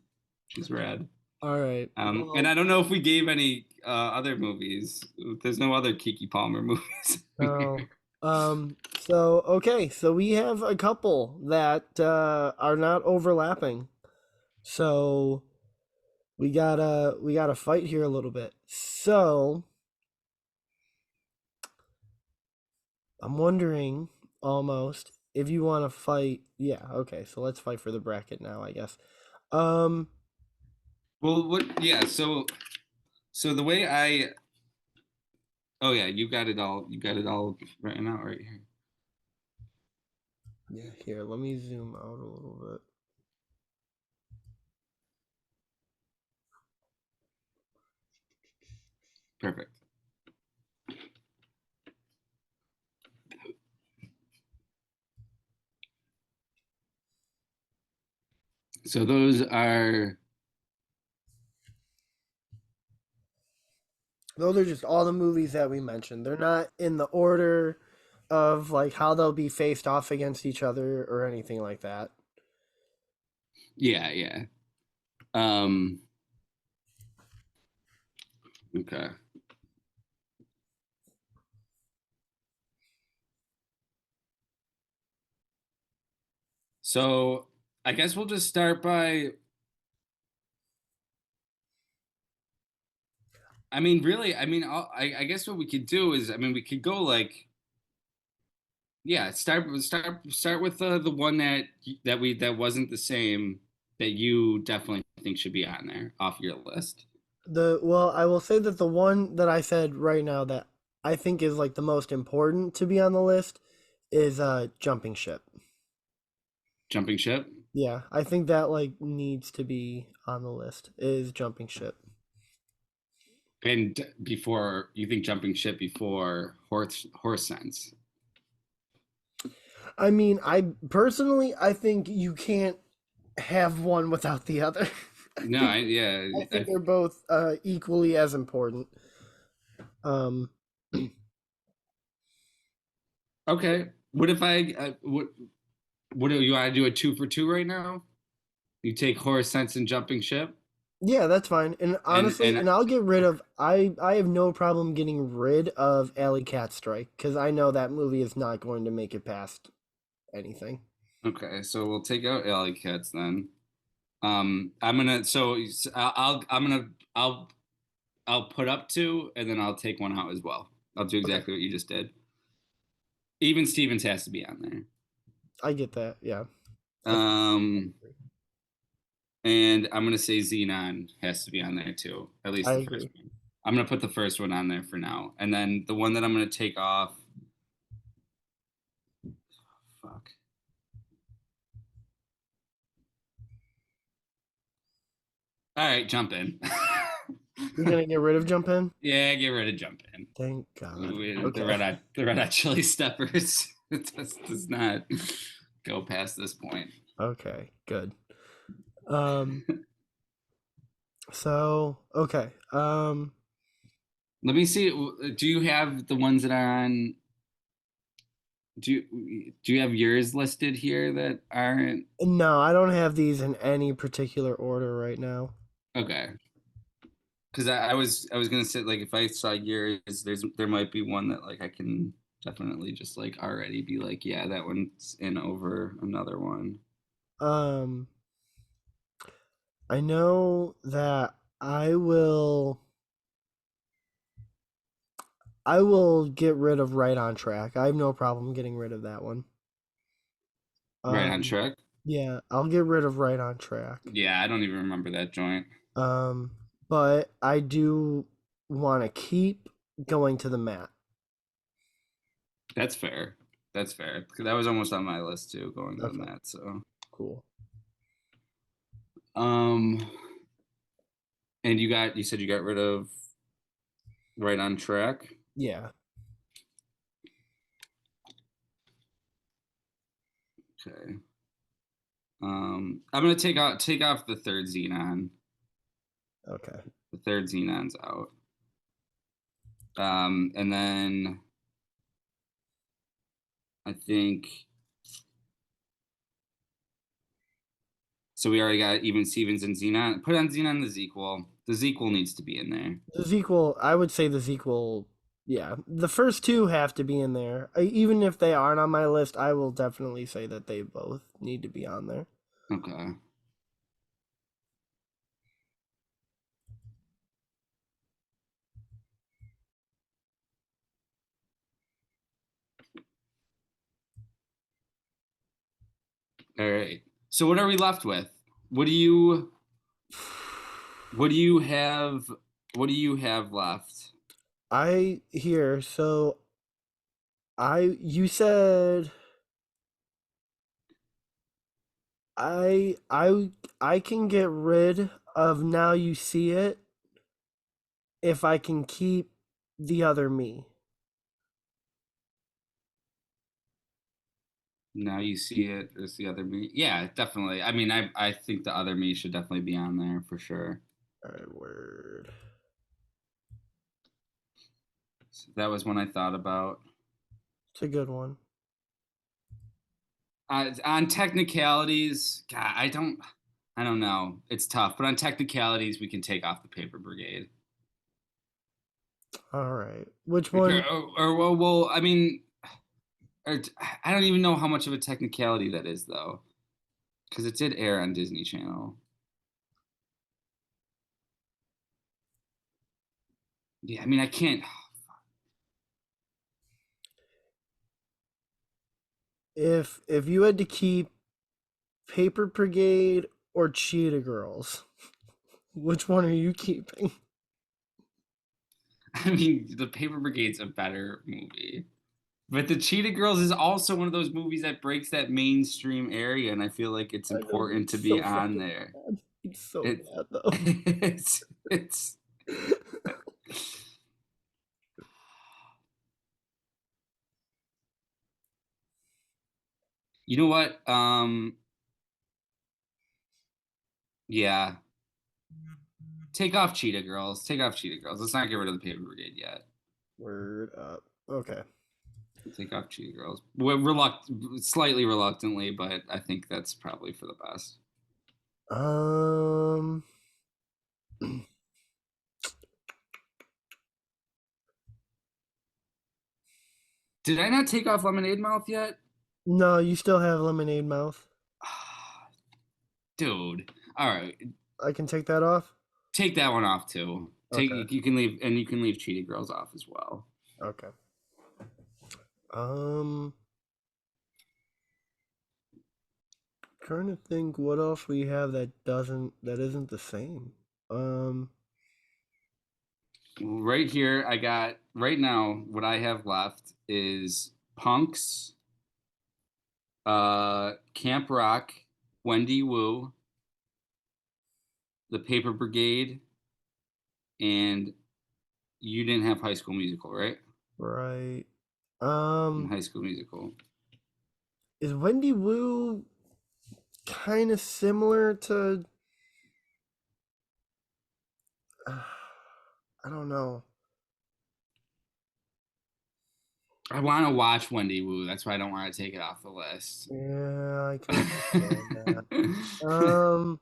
She's rad. All right. And Well, I don't know if we gave any other movies. There's no other Kiki Palmer movies. no. So okay, so we have a couple that are not overlapping. So we gotta fight here a little bit. So I'm wondering almost if you want to fight. Yeah, okay. So let's fight for the bracket now, I guess. Um, Well, what? Yeah. So the way I. Oh yeah, you got it all. You got it all written out right here. yeah. Here, let me zoom out a little bit. Perfect. So those are. Those are just all the movies that we mentioned. They're not in the order of like how they'll be faced off against each other or anything like that. Yeah, yeah. Um. Okay. So I guess we'll just start by. I mean, really. I mean, I guess what we could do is, I mean, we could go like, yeah, start with the one that wasn't the same that you definitely think should be on there off your list. I will say that the one that I said right now that I think is like the most important to be on the list is jumping ship. Jumping ship. Yeah, I think that like needs to be on the list is jumping ship. And before you think jumping ship before horse sense. I mean, I think you can't have one without the other. I No, think yeah, I think they're both equally as important. Um, okay. What if what do you want to do a two for two right now? You take horse sense and jumping ship, yeah, that's fine. And honestly, and and I'll get rid of I have no problem getting rid of Alley Cat Strike because I know that movie is not going to make it past anything. okay, so we'll take out alley cats then. I'm gonna so I'll put up two and then I'll take one out as well. I'll do Okay, exactly what you just did. Even Stevens has to be on there. I get that. Yeah, I think Um, and I'm gonna say Xenon has to be on there too. At least I the first agree. one. I'm gonna put the first one on there for now, and then the one that I'm gonna take off. Fuck. All right, jump in. You're gonna get rid of Jump In? Yeah, get rid of jump in. Thank God. The Okay. red hot chili steppers does not go past this point. Okay. Good. Um. So okay. Let me see. Do you have the ones that are on? Do you have yours listed here that aren't? No, I don't have these in any particular order right now. Okay. Because I was gonna say like if I saw yours, there might be one that like I can definitely just like already be like, yeah, that one's in over another one. Um. I know that I will get rid of Right on Track. I have no problem getting rid of that one. Right on Um, track. yeah, I'll get rid of Right on Track. Yeah, I don't even remember that joint. Um, but I do want to keep going to the mat. That's fair. That's fair. 'Cause that was almost on my list too, going to the Okay, mat. So, cool. um, and you said you got rid of right on track. Yeah. Okay. I'm gonna take off the third xenon. Okay. The third xenon's out. And then I think so. We already got even Stevens and Xenon. Put on Xenon the Zequel. The Zequel needs to be in there. The sequel, I would say the sequel, yeah. The first two have to be in there. Even if they aren't on my list, I will definitely say that they both need to be on there. Okay. All right. So what are we left with? What do you what do you have what do you have left? So you said I can get rid of Now You See It if I can keep the other me. Now you see it as the other me. Yeah, definitely. I mean, I think the other me should definitely be on there for sure. All right, word. So that was one I thought about. It's a good one. On technicalities, God, I don't know. It's tough, but on technicalities, we can take off the paper brigade. All right. Which Okay, one? well, I mean, I don't even know how much of a technicality that is though, because it did air on Disney Channel. Yeah, I mean, I can't. If you had to keep Paper Brigade or Cheetah Girls, which one are you keeping? I mean, The Paper Brigade's a better movie. But The Cheetah Girls is also one of those movies that breaks that mainstream area, and I feel like it's I know, but important to it's be so on fucking there. bad. It's so It's bad though. it's you know what? Yeah. Take off Cheetah Girls. Take off Cheetah Girls. Let's not get rid of the Paper Brigade yet. Word up. Okay. Take off Cheetah Girls. Slightly reluctantly, but I think that's probably for the best. Um. Did I not take off Lemonade Mouth yet? No, you still have Lemonade Mouth. Dude. All right. I can take that off. Take that one off too. Okay. Take you can leave and you can leave Cheetah Girls off as well. Okay. Um. Trying to think what else we have that isn't the same. Um. Right here, I got right now what I have left is Punks, Camp Rock, Wendy Wu, The Paper Brigade, and you didn't have High School Musical, right? Right. And Um. High School Musical. Is Wendy Wu kind of similar to? I don't know. I want to watch Wendy Wu. That's why I don't want to take it off the list. Yeah, I can understand that. Um.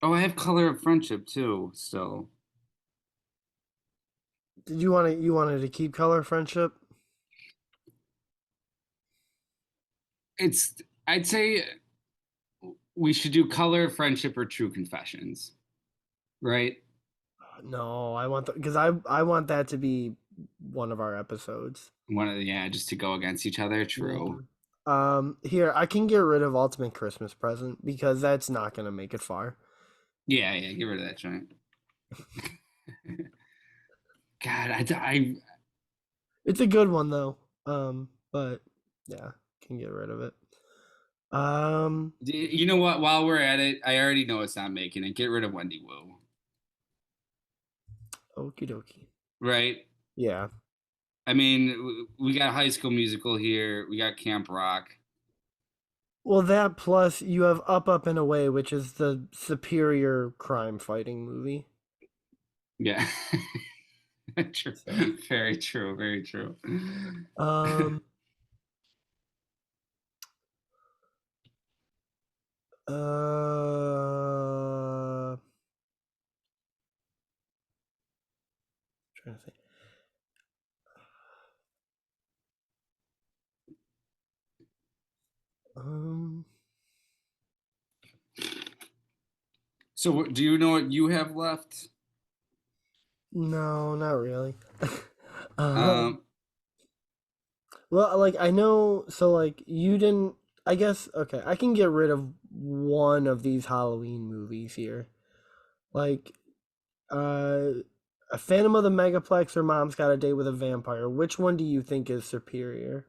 Oh, I have Color of Friendship too. Still, Did you want to? You wanted to keep Color Friendship? it's. I'd say we should do Color of Friendship or True Confessions, right? No, I want because I want that to be one of our episodes. One of the, yeah, just to go against each other. Yeah. True. Here I can get rid of Ultimate Christmas Present because that's not gonna make it far. Yeah, yeah. Get rid of that joint. God, I It's a good one though. But yeah, can get rid of it. Um, you know what? While we're at it, I already know it's not making it. Get rid of Wendy Wu, Okie dokie. right? Yeah. I mean, we got High School Musical here. We got Camp Rock. Well, that plus you have Up and Away, which is the superior crime fighting movie. Yeah. True. So, Very true. Very true. um, uh, trying to think. Um, So, do you know what you have left? no, not really. um, Um, well, like I know, so like you didn't. I guess okay, I can get rid of one of these Halloween movies here. Like, uh, a Phantom of the Megaplex or Mom's Got a Date with a Vampire. Which one do you think is superior?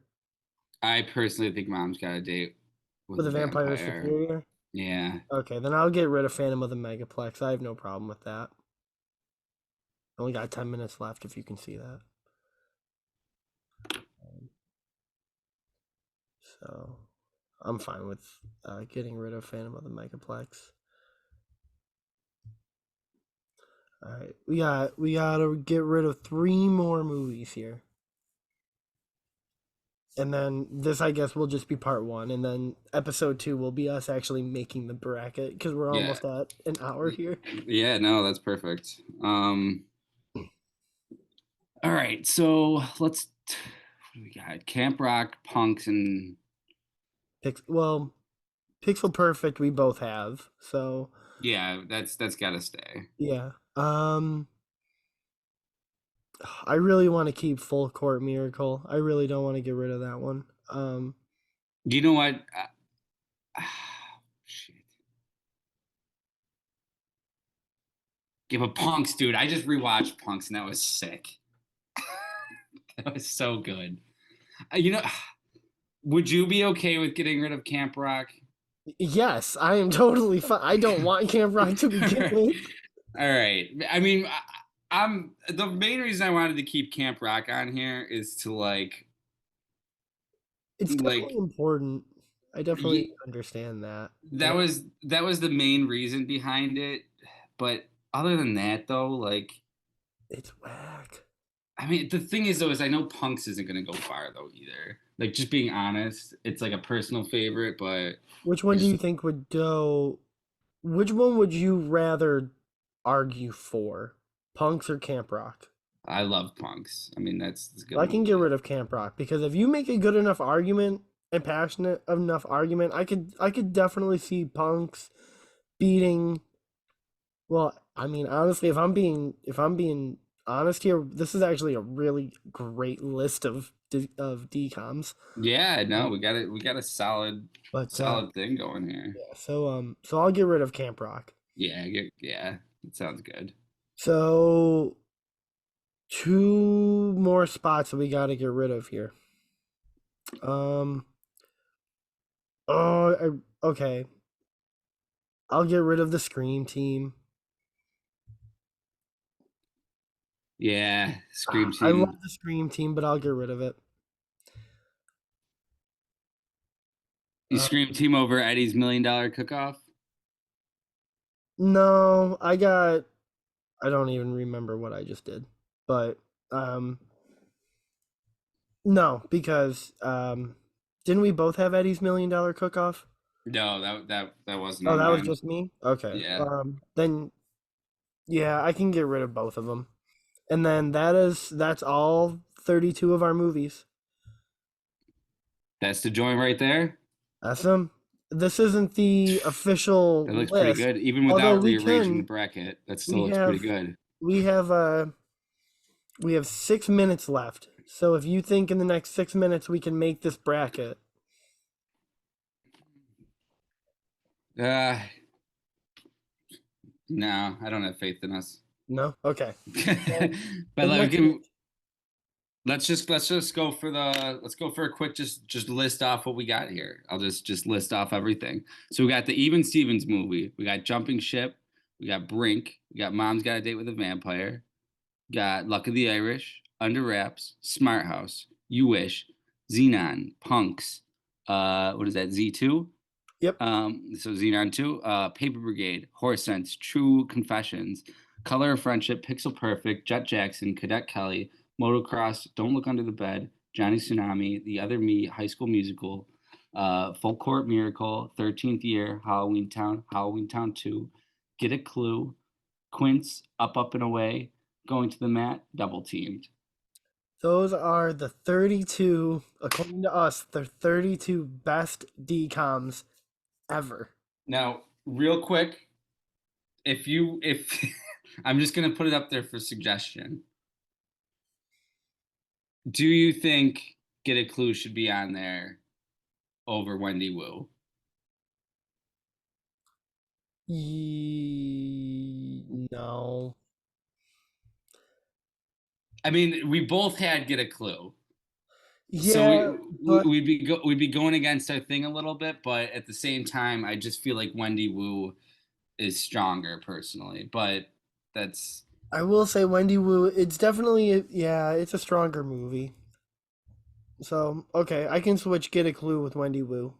I personally think Mom's Got a Date With with a a Vampire is Vampire. superior? Yeah. Okay, then I'll get rid of Phantom of the Megaplex. I have no problem with that. Only got 10 minutes left if you can see that. Um, So I'm fine with getting rid of Phantom of the Megaplex. All right, we gotta get rid of three more movies here, and then this I guess will just be part one, and then episode two will be us actually making the bracket because we're Yeah. almost at an hour here. Yeah. No, that's perfect. All right, so let's. What do we got? Camp Rock, Punks, and Well, Pixel Perfect we both have. So, yeah, that's gotta stay. yeah. I really want to keep Full Court Miracle. I really don't want to get rid of that one. You know what? Shit. Give a Punks, dude. I just rewatched Punks and that was sick. That was so good. You know, would you be okay with getting rid of Camp Rock? Yes, I am totally fine. I don't want Camp Rock to begin with. All right. I mean, I'm the main reason I wanted to keep Camp Rock on here is to It's definitely like important. I definitely y- understand that. that was the main reason behind it. But other than that, though, like It's whack. I mean, the thing is though, is I know Punks isn't gonna go far though either. Like just being honest, it's like a personal favorite, but Which I one do just you think would go? Which one would you rather argue for? Punks or Camp Rock? I love Punks. I mean, that's a good I can get movie. rid of Camp Rock because if you make a good enough argument and passionate enough argument, I could definitely see Punks beating. Well, I mean, honestly, if I'm being honest here, this is actually a really great list of DCOMs. Yeah, no, Um, we got a solid But solid thing going here. yeah, so I'll get rid of Camp Rock. Yeah, that sounds good. So two more spots that we got to get rid of here. Um. Okay. I'll get rid of the Scream Team. Yeah, Scream I love Team. the Scream Team, but I'll get rid of it. You Uh, Scream Team over Eddie's $1 million cook-off? no, I don't even remember what I just did, but um, no, because didn't we both have Eddie's $1 million cook-off? No, that wasn't Oh, on that was mine. just me. Okay. Yeah, Then yeah, I can get rid of both of them. And then that's all 32 of our movies. that's the joint right there. That's them. This isn't the official That looks pretty list, good. Even although without rearranging the bracket, that still we looks pretty have good. we have we have 6 minutes left. So if you think in the next 6 minutes we can make this bracket, Uh, no, I don't have faith in us. no, okay. Well, But the like, we next can, let's just go for the let's go for a quick just list off what we got here. I'll just list off everything. So we got the Even Stevens movie. We got Jumping Ship. We got Brink. We got Mom's Got a Date with a Vampire. Got Luck of the Irish, Under Wraps, Smart House, You Wish, Xenon, Punks. What is that? Z2. Yep. So Xenon 2, Paper Brigade, Horse Sense, True Confessions, Color of Friendship, Pixel Perfect, Jet Jackson, Cadet Kelly, Motocross, Don't Look Under the Bed, Johnny Tsunami, The Other Me, High School Musical, Full Court Miracle, 13th Year, Halloween Town 2, Get a Clue, Quince, Up and Away, Going to the Mat, Double Teamed. Those are the 32, according to us, the 32 best DComs ever. Now, real quick, if I'm just gonna put it up there for suggestion. Do you think Get a Clue should be on there over Wendy Wu? No. I mean, we both had Get a Clue, so Yeah, but we'd be going against our thing a little bit, but at the same time, I just feel like Wendy Wu is stronger personally. But that's I will say Wendy Wu, it's definitely, yeah, it's a stronger movie. So, okay, I can switch Get a Clue with Wendy Wu.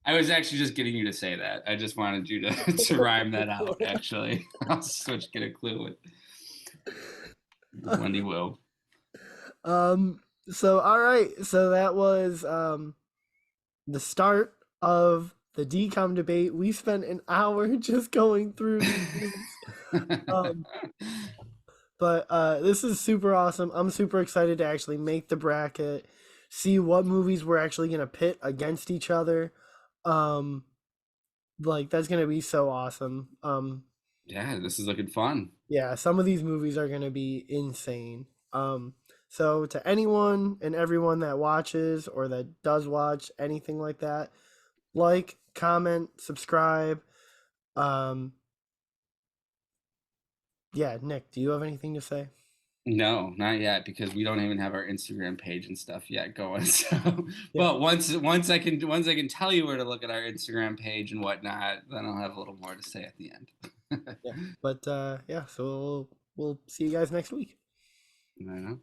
I was actually just getting you to say that. I just wanted you to rhyme that out. Actually, I'll switch Get a Clue with Wendy Wu. so all right, so that was the start of the DCOM debate. We spent an hour just going through these movies. Um, But this is super awesome. I'm super excited to actually make the bracket, see what movies we're actually gonna pit against each other. Um, like that's gonna be so awesome. Yeah, this is looking fun. Yeah, some of these movies are gonna be insane. So to anyone and everyone that watches or that does watch anything like that, like, comment, subscribe. Um, yeah, Nick, do you have anything to say? No, not yet, because we don't even have our Instagram page and stuff yet going. So, Yeah, but once I can tell you where to look at our Instagram page and whatnot, then I'll have a little more to say at the end. yeah. But yeah, so we'll see you guys next week. I know.